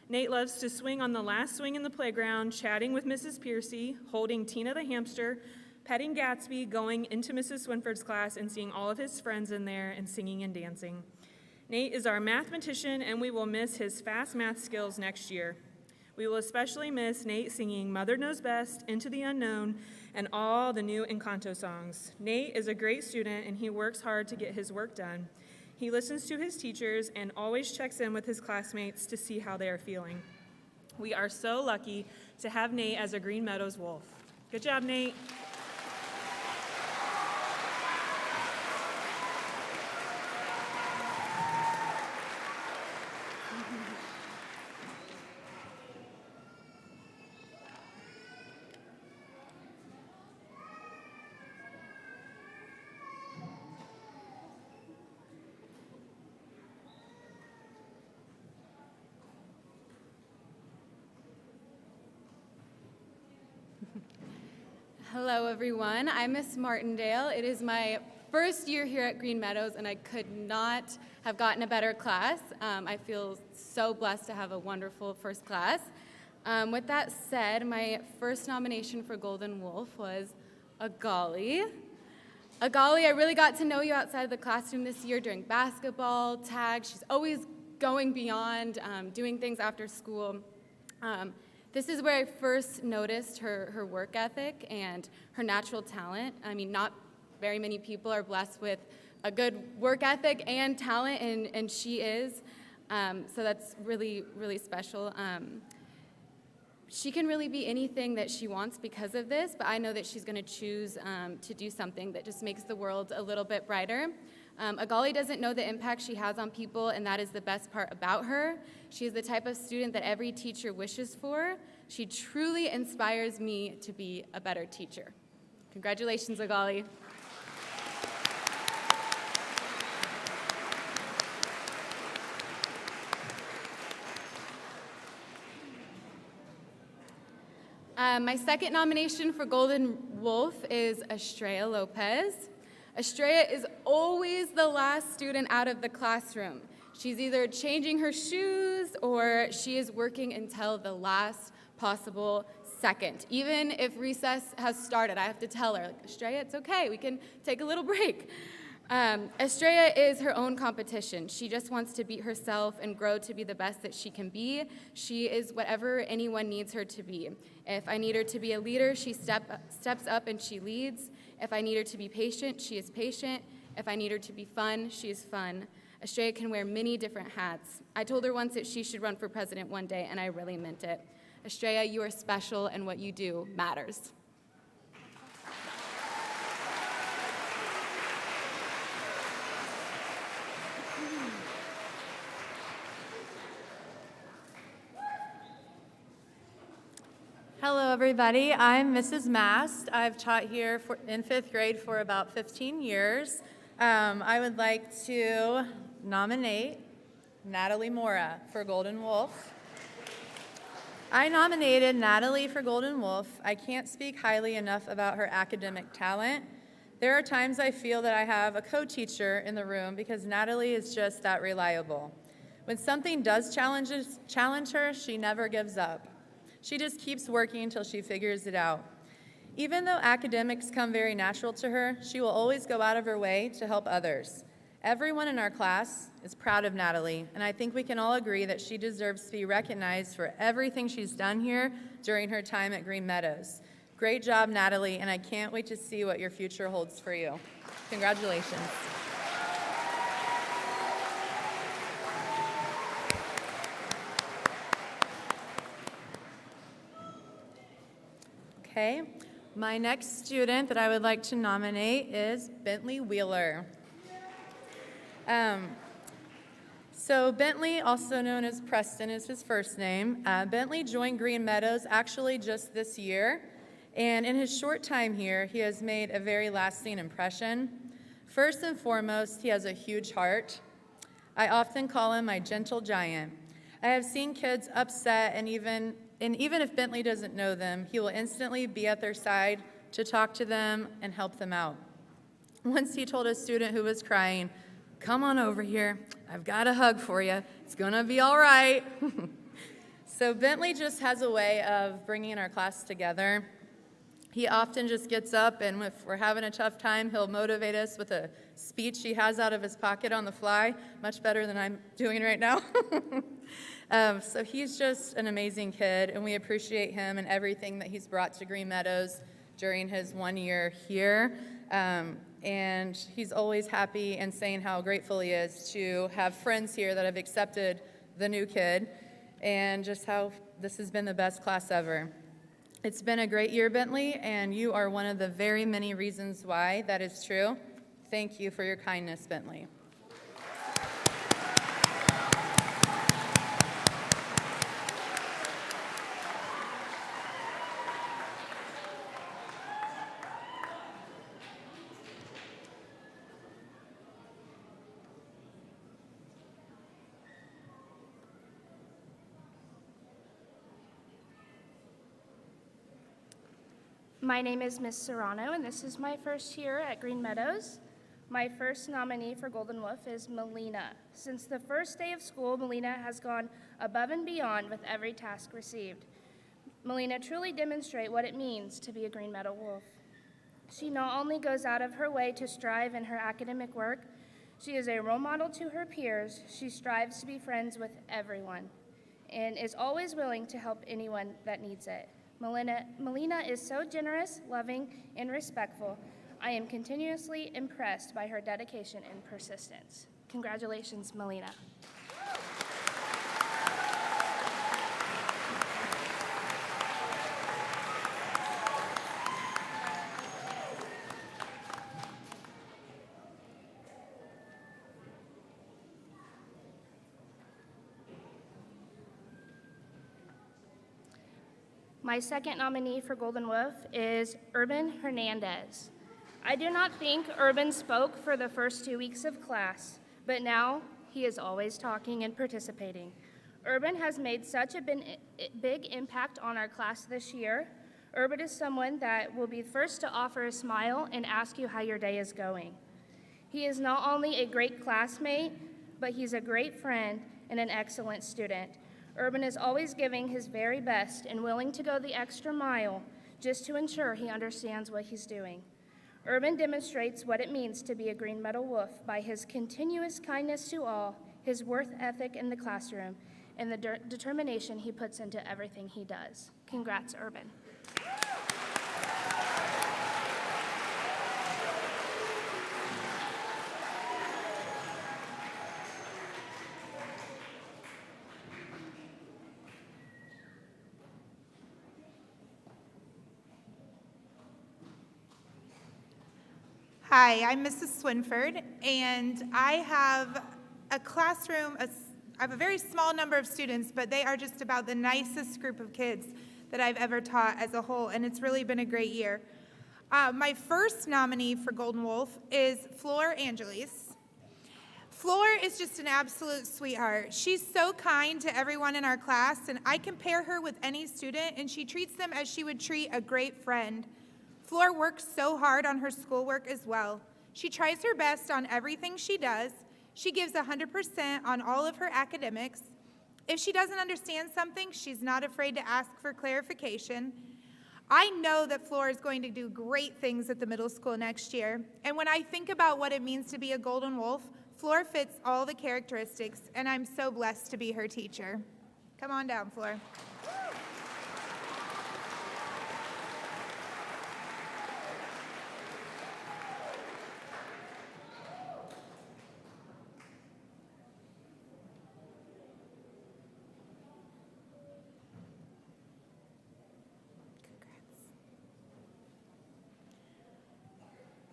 Nate loves to swing on the last swing in the playground, chatting with Mrs. Piercy, holding Tina the hamster, petting Gatsby, going into Mrs. Swinford's class and seeing all of his friends in there and singing and dancing. Nate is our mathematician, and we will miss his fast math skills next year. We will especially miss Nate singing Mother Knows Best, Into the Unknown, and all the new Encanto songs. Nate is a great student, and he works hard to get his work done. He listens to his teachers and always checks in with his classmates to see how they are feeling. We are so lucky to have Nate as a Green Meadows Wolf. Good job, Nate. Hello, everyone. I'm Miss Martindale. It is my first year here at Green Meadows, and I could not have gotten a better class. I feel so blessed to have a wonderful first class. With that said, my first nomination for Golden Wolf was Agali. Agali, I really got to know you outside of the classroom this year during basketball, tag. She's always going beyond, doing things after school. This is where I first noticed her work ethic and her natural talent. I mean, not very many people are blessed with a good work ethic and talent, and she is. So that's really, really special. She can really be anything that she wants because of this, but I know that she's going to choose to do something that just makes the world a little bit brighter. Agali doesn't know the impact she has on people, and that is the best part about her. She is the type of student that every teacher wishes for. She truly inspires me to be a better teacher. Congratulations, Agali. My second nomination for Golden Wolf is Estrella Lopez. Estrella is always the last student out of the classroom. She's either changing her shoes or she is working until the last possible second. Even if recess has started, I have to tell her, like, Estrella, it's okay, we can take a little break. Estrella is her own competition. She just wants to beat herself and grow to be the best that she can be. She is whatever anyone needs her to be. If I need her to be a leader, she steps up and she leads. If I need her to be patient, she is patient. If I need her to be fun, she is fun. Estrella can wear many different hats. I told her once that she should run for president one day, and I really meant it. Estrella, you are special, and what you do matters. Hello, everybody. I'm Mrs. Mast. I've taught here in 5th grade for about 15 years. I would like to nominate Natalie Mora for Golden Wolf. I nominated Natalie for Golden Wolf. I can't speak highly enough about her academic talent. There are times I feel that I have a co-teacher in the room because Natalie is just that reliable. When something does challenge her, she never gives up. She just keeps working until she figures it out. Even though academics come very natural to her, she will always go out of her way to help others. Everyone in our class is proud of Natalie, and I think we can all agree that she deserves to be recognized for everything she's done here during her time at Green Meadows. Great job, Natalie, and I can't wait to see what your future holds for you. Congratulations. Okay, my next student that I would like to nominate is Bentley Wheeler. So Bentley, also known as Preston, is his first name. Bentley joined Green Meadows actually just this year, and in his short time here, he has made a very lasting impression. First and foremost, he has a huge heart. I often call him my gentle giant. I have seen kids upset, and even if Bentley doesn't know them, he will instantly be at their side to talk to them and help them out. Once he told a student who was crying, "Come on over here, I've got a hug for you, it's gonna be all right." So Bentley just has a way of bringing our class together. He often just gets up, and if we're having a tough time, he'll motivate us with a speech he has out of his pocket on the fly, much better than I'm doing right now. So he's just an amazing kid, and we appreciate him and everything that he's brought to Green Meadows during his 1 year here. And he's always happy and saying how grateful he is to have friends here that have accepted the new kid, and just how this has been the best class ever. It's been a great year, Bentley, and you are one of the very many reasons why that is true. Thank you for your kindness, Bentley. My name is Miss Serrano, and this is my first year at Green Meadows. My first nominee for Golden Wolf is Melina. Since the first day of school, Melina has gone above and beyond with every task received. Melina truly demonstrates what it means to be a Green Meadow Wolf. She not only goes out of her way to strive in her academic work, she is a role model to her peers. She strives to be friends with everyone and is always willing to help anyone that needs it. Melina is so generous, loving, and respectful. I am continuously impressed by her dedication and persistence. Congratulations, Melina. My second nominee for Golden Wolf is Urban Hernandez. I do not think Urban spoke for the first 2 weeks of class, but now he is always talking and participating. Urban has made such a big impact on our class this year. Urban is someone that will be first to offer a smile and ask you how your day is going. He is not only a great classmate, but he's a great friend and an excellent student. Urban is always giving his very best and willing to go the extra mile just to ensure he understands what he's doing. Urban demonstrates what it means to be a Green Meadow Wolf by his continuous kindness to all, his work ethic in the classroom, and the determination he puts into everything he does. Congrats, Urban. Hi, I'm Mrs. Swinford, and I have a classroom, I have a very small number of students, but they are just about the nicest group of kids that I've ever taught as a whole, and it's really been a great year. My first nominee for Golden Wolf is Flor Angeles. Flor is just an absolute sweetheart. She's so kind to everyone in our class, and I compare her with any student, and she treats them as she would treat a great friend. Flor works so hard on her schoolwork as well. She tries her best on everything she does. She gives 100% on all of her academics. If she doesn't understand something, she's not afraid to ask for clarification. I know that Flor is going to do great things at the middle school next year. And when I think about what it means to be a Golden Wolf, Flor fits all the characteristics, and I'm so blessed to be her teacher. Come on down, Flor.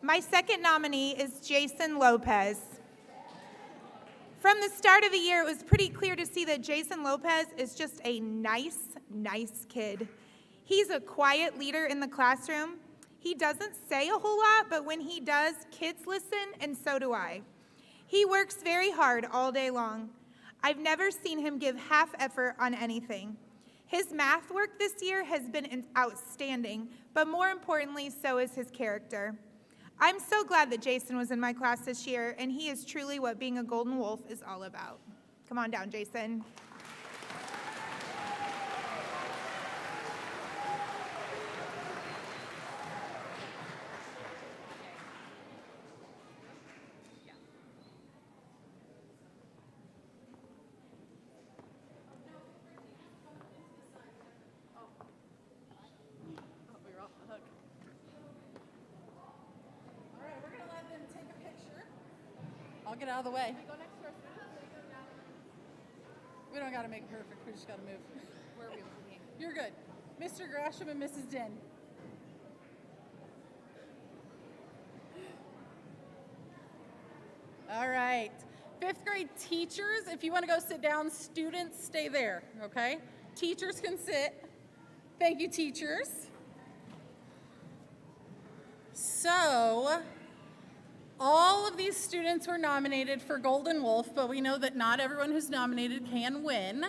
My second nominee is Jason Lopez. From the start of the year, it was pretty clear to see that Jason Lopez is just a nice kid. He's a quiet leader in the classroom. He doesn't say a whole lot, but when he does, kids listen, and so do I. He works very hard all day long. I've never seen him give half effort on anything. His math work this year has been outstanding, but more importantly, so is his character. I'm so glad that Jason was in my class this year, and he is truly what being a Golden Wolf is all about. Come on down, Jason. I'll get out of the way. We don't got to make it perfect. We just got to move. Where are we looking? You're good. Mr. Grasham and Mrs. Den. All right. Fifth grade teachers, if you want to go sit down, students stay there, okay? Teachers can sit. Thank you, teachers. So, all of these students were nominated for Golden Wolf, but we know that not everyone who's nominated can win.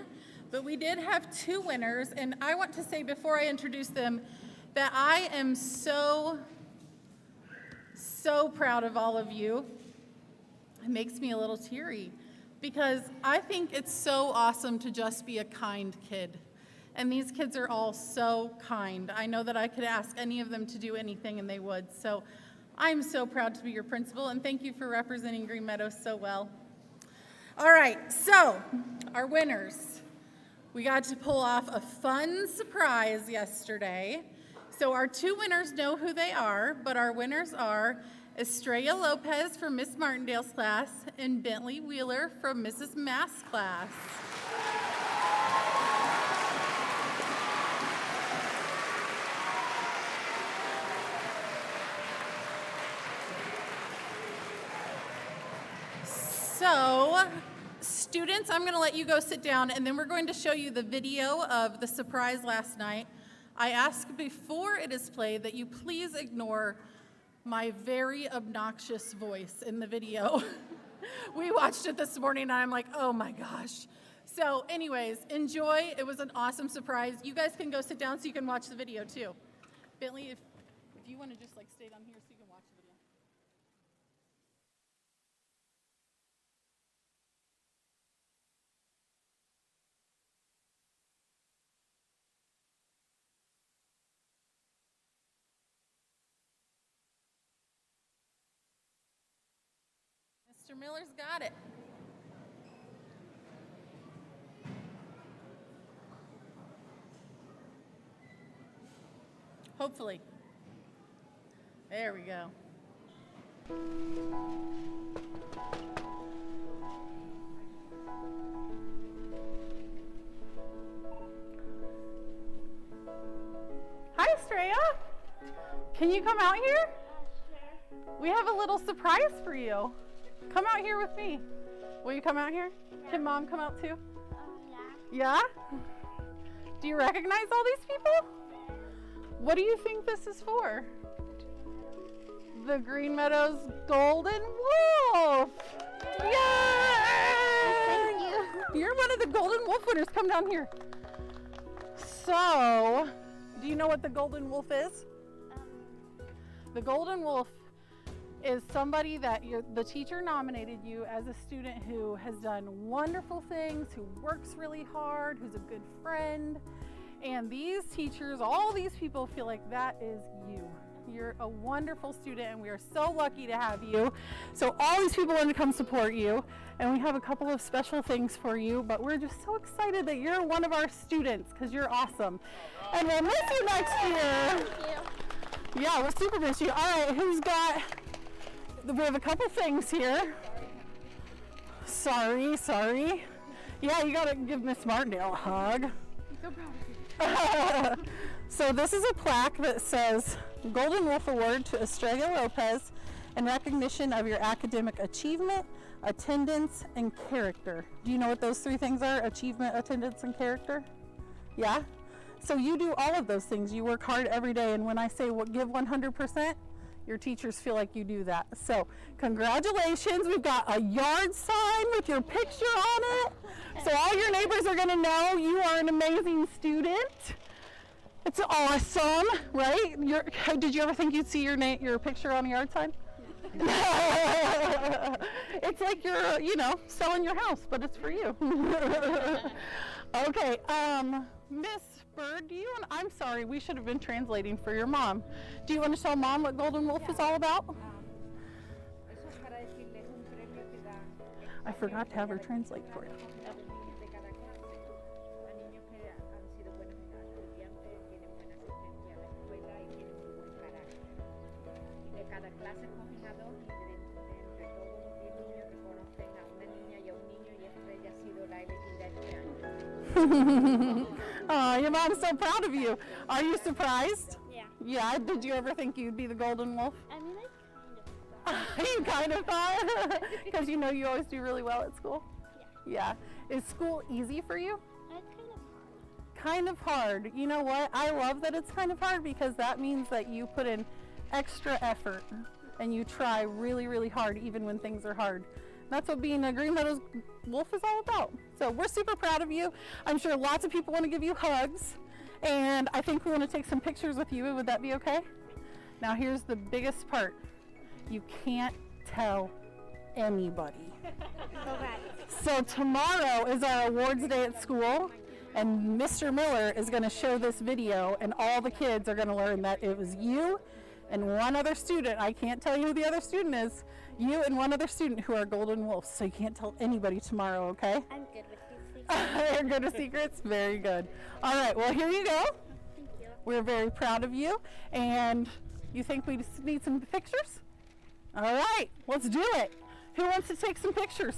But we did have two winners, and I want to say before I introduce them that I am so proud of all of you. It makes me a little teary because I think it's so awesome to just be a kind kid. And these kids are all so kind. I know that I could ask any of them to do anything and they would. So I'm so proud to be your principal, and thank you for representing Green Meadows so well. All right, so our winners. We got to pull off a fun surprise yesterday. So our two winners know who they are, but our winners are Estrella Lopez from Miss Martindale's class and Bentley Wheeler from Mrs. Mass' class. So, students, I'm going to let you go sit down, and then we're going to show you the video of the surprise last night. I ask before it is played that you please ignore my very obnoxious voice in the video. We watched it this morning, and I'm like, oh my gosh. So anyways, enjoy. It was an awesome surprise. You guys can go sit down so you can watch the video too. Bentley, if you want to just like stay down here so you can watch the video. Mr. Miller's got it. Hopefully. There we go. Hi, Estrella. Can you come out here? We have a little surprise for you. Come out here with me. Will you come out here? Yeah. Can Mom come out too? Yeah. Yeah? Do you recognize all these people? What do you think this is for? The Green Meadows Golden Wolf! Yay! Thank you. You're one of the Golden Wolf winners. Come down here. So, do you know what the Golden Wolf is? The Golden Wolf is somebody that the teacher nominated you as a student who has done wonderful things, who works really hard, who's a good friend. And these teachers, all these people feel like that is you. You're a wonderful student and we are so lucky to have you. So all these people want to come support you and we have a couple of special things for you, but we're just so excited that you're one of our students because you're awesome. And we'll miss you next year. Thank you. Yeah, we'll super miss you. All right, who's got, we have a couple things here. Sorry. Yeah, you gotta give Miss Martindale a hug. I'm so proud of you. So this is a plaque that says Golden Wolf Award to Estrella Lopez in recognition of your academic achievement, attendance, and character. Do you know what those three things are? Achievement, attendance, and character? Yeah? So you do all of those things. You work hard every day, and when I say give 100%, your teachers feel like you do that. So congratulations. We've got a yard sign with your picture on it. So all your neighbors are going to know you are an amazing student. It's awesome, right? Did you ever think you'd see your picture on a yard sign? It's like you're, selling your house, but it's for you. Okay, Miss Bird, I'm sorry, we should have been translating for your mom. Do you want to tell Mom what Golden Wolf is all about? I forgot to have her translate for you. Oh, your mom's so proud of you. Are you surprised? Yeah. Yeah, did you ever think you'd be the Golden Wolf? I mean, I You kind of thought? Because you know you always do really well at school? Yeah. Yeah. Is school easy for you? Kind of hard. You know what? I love that it's kind of hard because that means that you put in extra effort and you try really, really hard even when things are hard. That's what being a Green Meadows Wolf is all about. So we're super proud of you. I'm sure lots of people want to give you hugs. And I think we want to take some pictures with you. Would that be okay? Now here's the biggest part. You can't tell anybody. So tomorrow is our awards day at school. And Mr. Miller is going to show this video. And all the kids are going to learn that it was you and one other student. I can't tell you who the other student is. You and one other student who are Golden Wolves, so you can't tell anybody tomorrow, okay? I'm good with these secrets. You're good with secrets? Very good. All right, well, here you go. Thank you. We're very proud of you. And you think we just need some pictures? All right, let's do it. Who wants to take some pictures?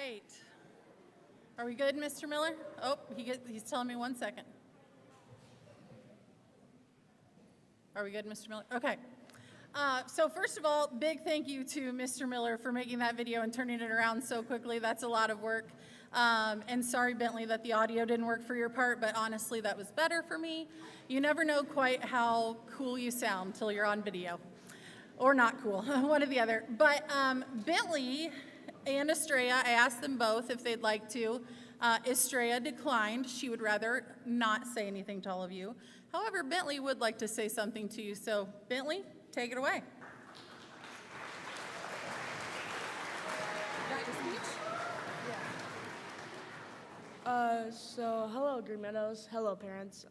right. Are we good, Mr. Miller? Oh, he's telling me 1 second. Are we good, Mr. Miller? Okay. So first of all, big thank you to Mr. Miller for making that video and turning it around so quickly. That's a lot of work. And sorry, Bentley, that the audio didn't work for your part, but honestly, that was better for me. You never know quite how cool you sound till you're on video. Or not cool, one or the other. But Bentley and Estrella, I asked them both if they'd like to. Estrella declined. She would rather not say anything to all of you. However, Bentley would like to say something to you. So, Bentley, take it away. Got your speech? So hello, Green Meadows. Hello, parents.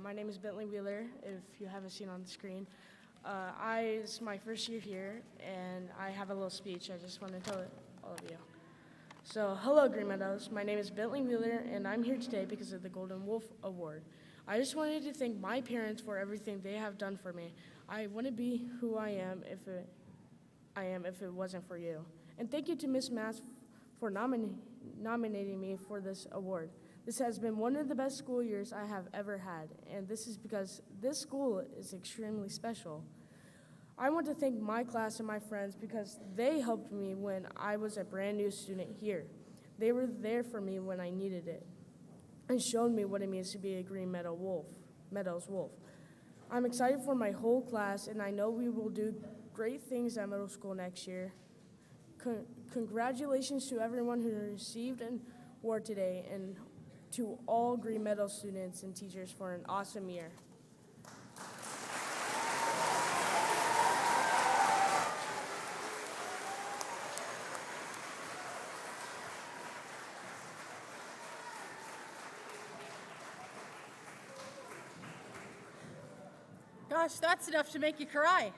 My name is Bentley Wheeler, if you haven't seen on the screen. This is my first year here, and I have a little speech I just want to tell all of you. So, hello, Green Meadows. My name is Bentley Wheeler, and I'm here today because of the Golden Wolf Award. I just wanted to thank my parents for everything they have done for me. I wouldn't be who I am if it wasn't for you. And thank you to Miss Mass for nominating me for this award. This has been one of the best school years I have ever had, and this is because this school is extremely special. I want to thank my class and my friends because they helped me when I was a brand new student here. They were there for me when I needed it and showed me what it means to be a Green Meadows Wolf. I'm excited for my whole class, and I know we will do great things at middle school next year. Congratulations to everyone who received an award today, and to all Green Meadows students and teachers for an awesome year. Gosh, that's enough to make you cry.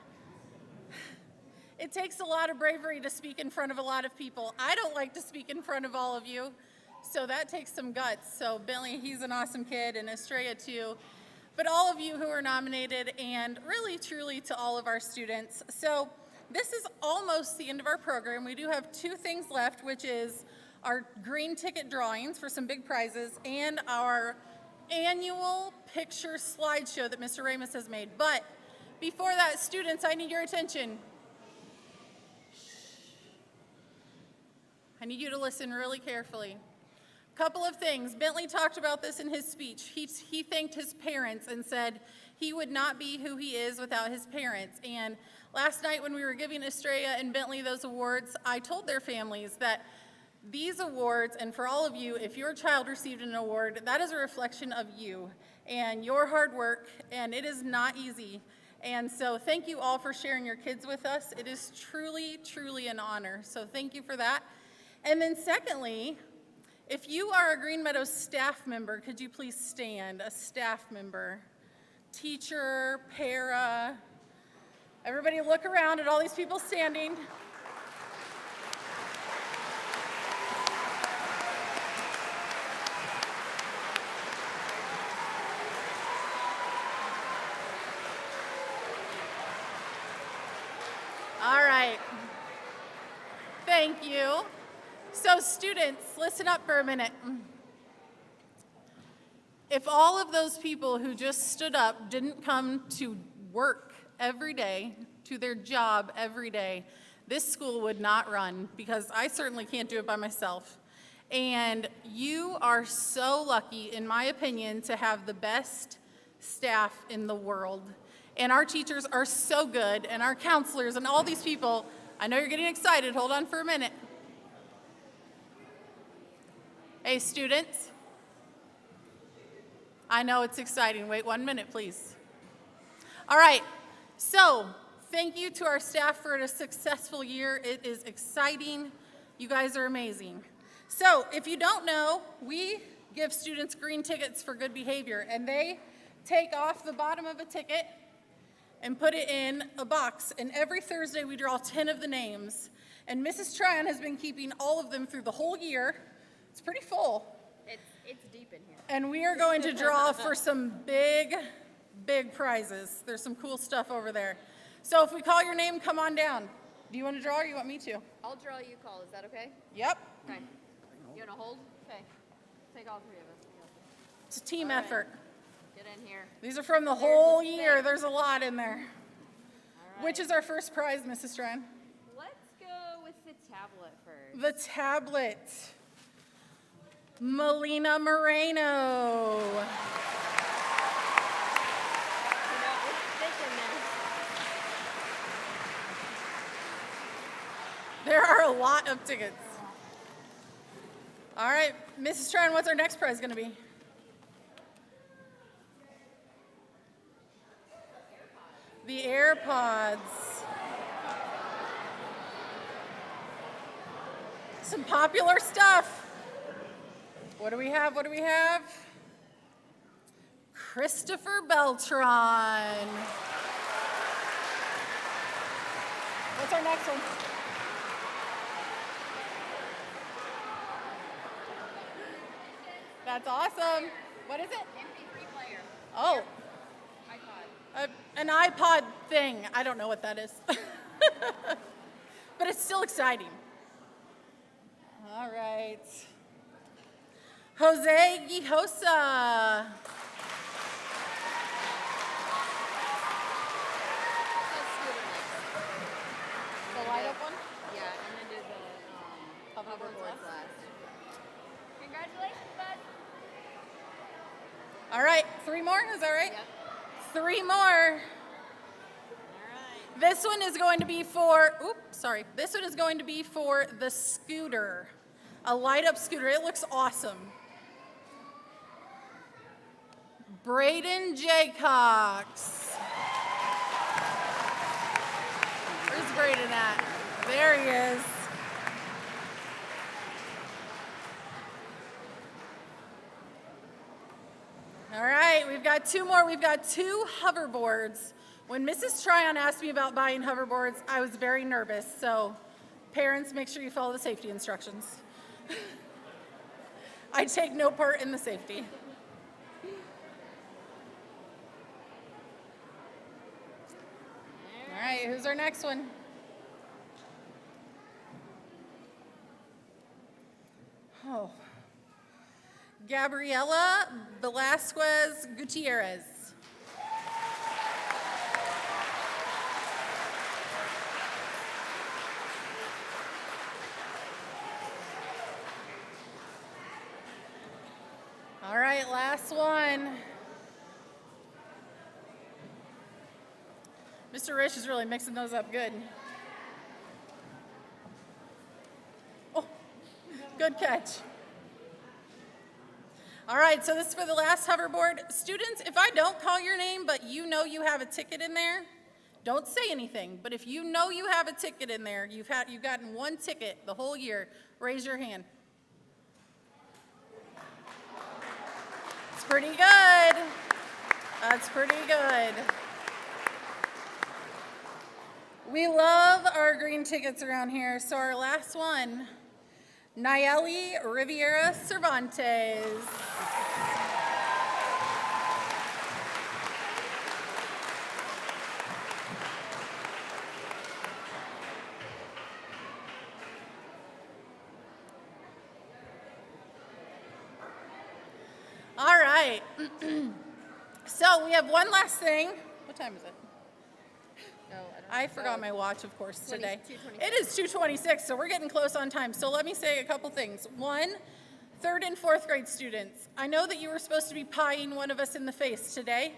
It takes a lot of bravery to speak in front of a lot of people. I don't like to speak in front of all of you, so that takes some guts. So Bentley, he's an awesome kid, and Estrella too. But all of you who are nominated, and really, truly to all of our students. So this is almost the end of our program. We do have 2 things left, which is our green ticket drawings for some big prizes and our annual picture slideshow that Mr. Ramos has made. But before that, students, I need your attention. I need you to listen really carefully. Couple of things. Bentley talked about this in his speech. He thanked his parents and said he would not be who he is without his parents. And last night when we were giving Estrella and Bentley those awards, I told their families that these awards, and for all of you, if your child received an award, that is a reflection of you and your hard work, and it is not easy. And so thank you all for sharing your kids with us. It is truly, truly an honor. So thank you for that. And then secondly, if you are a Green Meadows staff member, could you please stand? A staff member, teacher, para. Everybody look around at all these people standing. All right. Thank you. So students, listen up for a minute. If all of those people who just stood up didn't come to work every day, to their job every day, this school would not run, because I certainly can't do it by myself. And you are so lucky, in my opinion, to have the best staff in the world. And our teachers are so good, and our counselors and all these people. I know you're getting excited. Hold on for a minute. Hey, students. I know it's exciting. Wait 1 minute, please. All right. So thank you to our staff for a successful year. It is exciting. You guys are amazing. So if you don't know, we give students green tickets for good behavior, and they take off the bottom of a ticket and put it in a box. And every Thursday we draw 10 of the names. And Mrs. Tryon has been keeping all of them through the whole year. It's pretty full. It's deep in here. And we are going to draw for some big, big prizes. There's some cool stuff over there. So if we call your name, come on down. Do you want to draw or you want me to? I'll draw, you call. Is that okay? Yep. Okay. You want to hold? Okay. Take all three of us. It's a team effort. Get in here. These are from the whole year. There's a lot in there. Which is our first prize, Mrs. Tran? Let's go with the tablet first. The tablet. Melina Moreno. You know, it's thick in there. There are a lot of tickets. All right, Mrs. Tran, what's our next prize going to be? The AirPods. Some popular stuff. What do we have? What do we have? Christopher Beltran. What's our next one? That's awesome. What is it? MP3 player. Oh. iPod. An iPod thing. I don't know what that is. But it's still exciting. All right. Jose Gijosa. The light up one? Yeah, and then do the hoverboards last. Congratulations, bud. All right, 3 more, is that right? Yep. 3 more. This one is going to be for, this one is going to be for the scooter. A light up scooter, it looks awesome. Braden Jaycox. Where's Braden at? There he is. All right, we've got 2 more. We've got 2 hoverboards. When Mrs. Tryon asked me about buying hoverboards, I was very nervous. So parents, make sure you follow the safety instructions. I take no part in the safety. All right, who's our next one? Oh. Gabriela Velasquez Gutierrez. All right, last one. Mr. Rich is really mixing those up good. Oh, good catch. All right, so this is for the last hoverboard. Students, if I don't call your name, but you know you have a ticket in there, don't say anything. But if you know you have a ticket in there, you've gotten 1 ticket the whole year, raise your hand. It's pretty good. That's pretty good. We love our green tickets around here. So our last one, Nayeli Riviera Cervantes. All right. So we have one last thing. What time is it? I forgot my watch, of course, today. It is 2:26, so we're getting close on time. So let me say a couple things. 1, 3rd and 4th grade students, I know that you were supposed to be pieing one of us in the face today,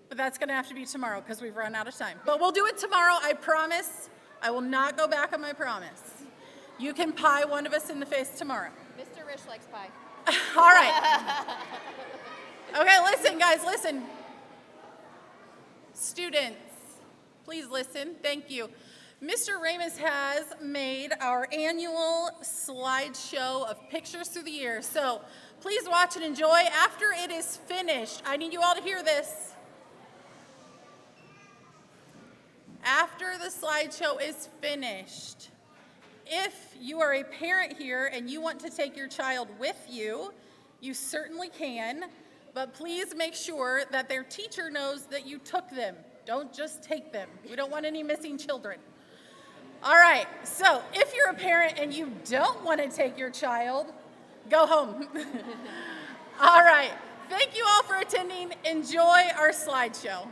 but that's going to have to be tomorrow because we've run out of time. But we'll do it tomorrow, I promise. I will not go back on my promise. You can pie one of us in the face tomorrow. Mr. Rich likes pie. All right. Okay, listen, guys, listen. Students, please listen. Thank you. Mr. Ramus has made our annual slideshow of pictures through the year. So please watch and enjoy. After it is finished, I need you all to hear this. After the slideshow is finished, if you are a parent here and you want to take your child with you, you certainly can, but please make sure that their teacher knows that you took them. Don't just take them. We don't want any missing children. All right, so if you're a parent and you don't want to take your child, Go home. All right. Thank you all for attending. Enjoy our slideshow.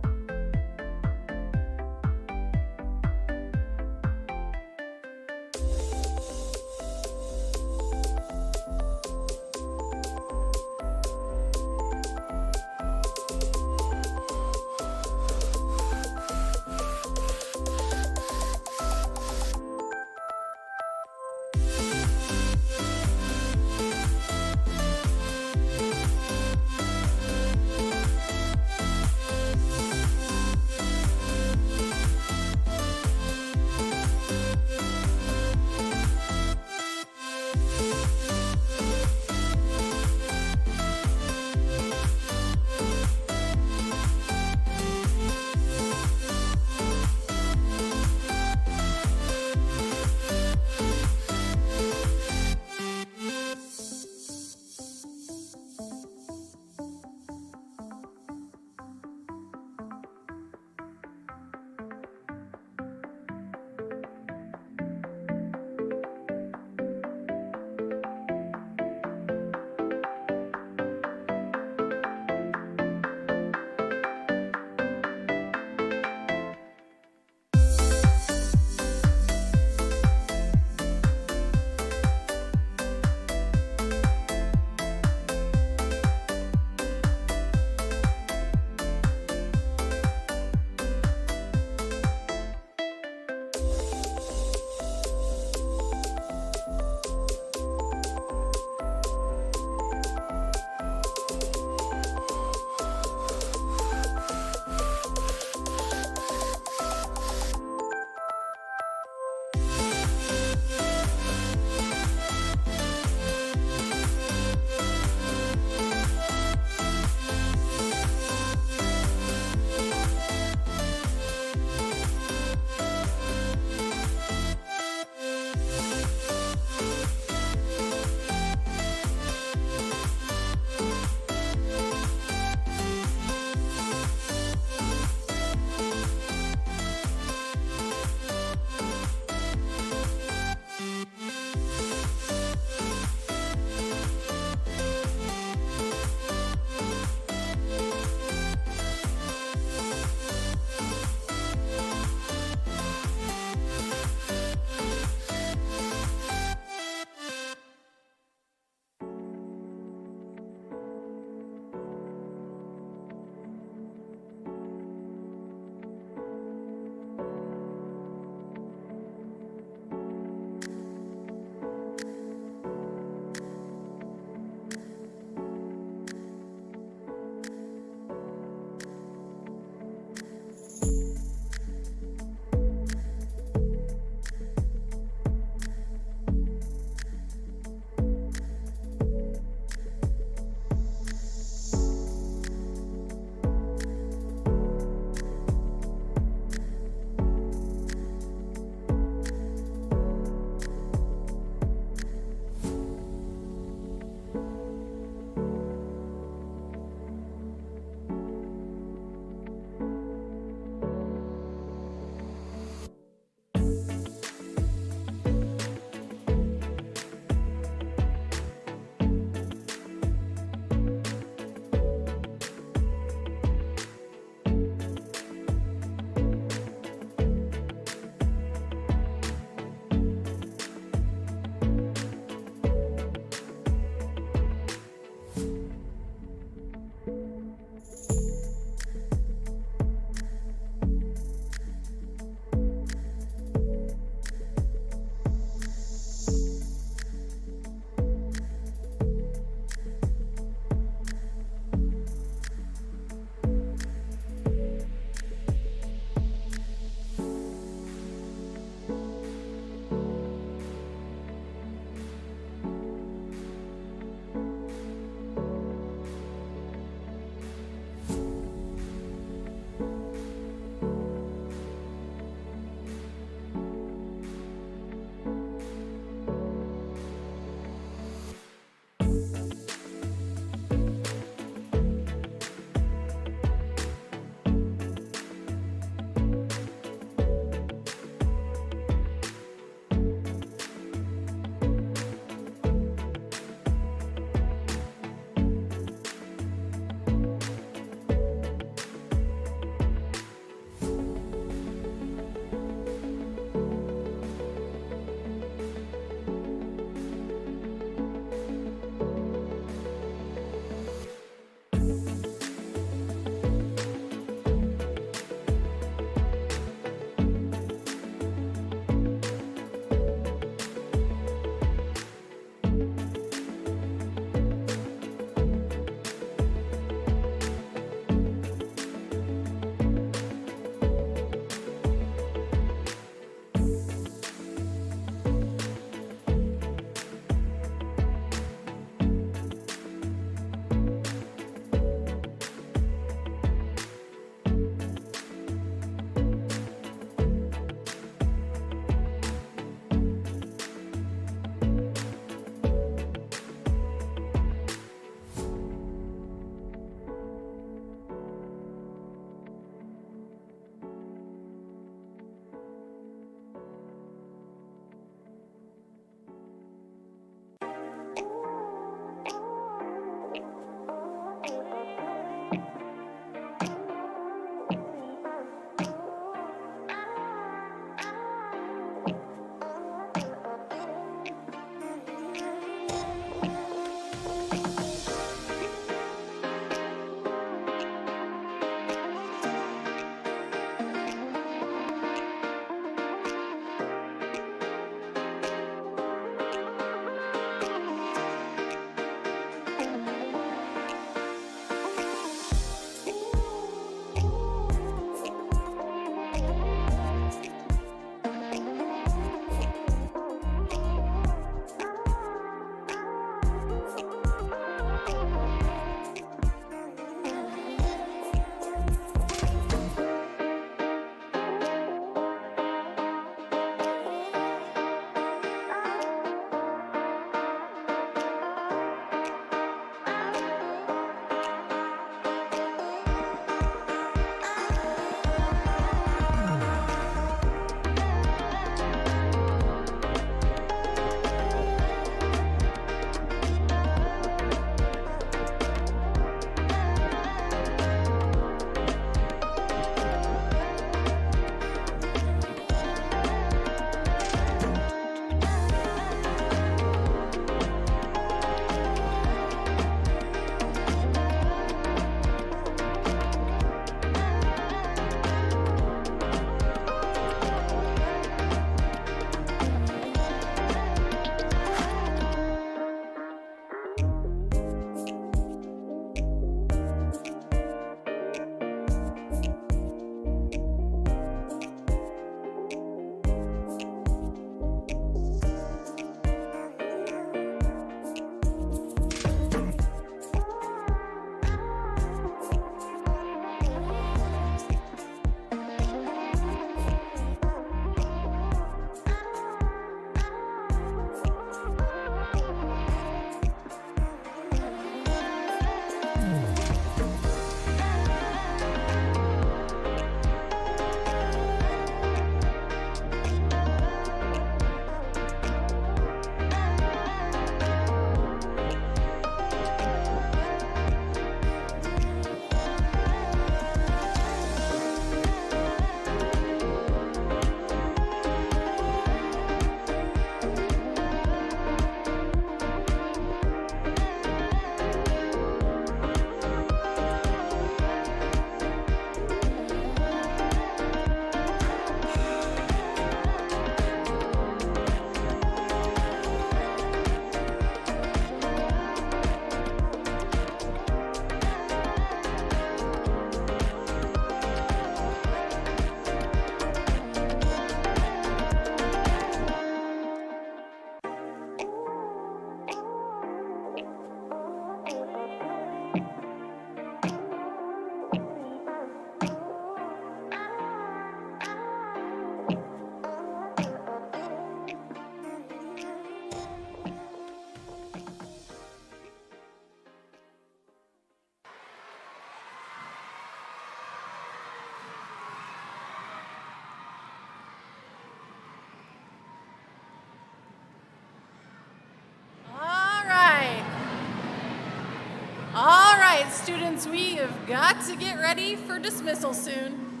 Students, we have got to get ready for dismissal soon.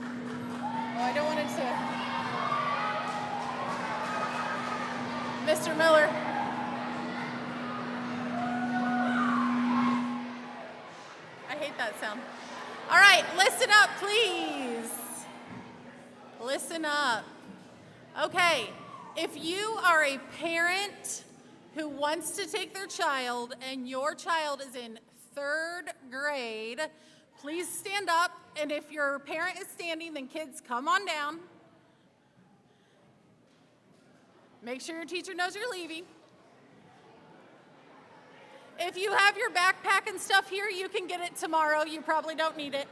Oh, I don't want it to. Mr. Miller. I hate that sound. All right, listen up, please. Listen up. Okay, if you are a parent who wants to take their child and your child is in 3rd grade, please stand up. And if your parent is standing, then kids, come on down. Make sure your teacher knows you're leaving. If you have your backpack and stuff here, you can get it tomorrow. You probably don't need it.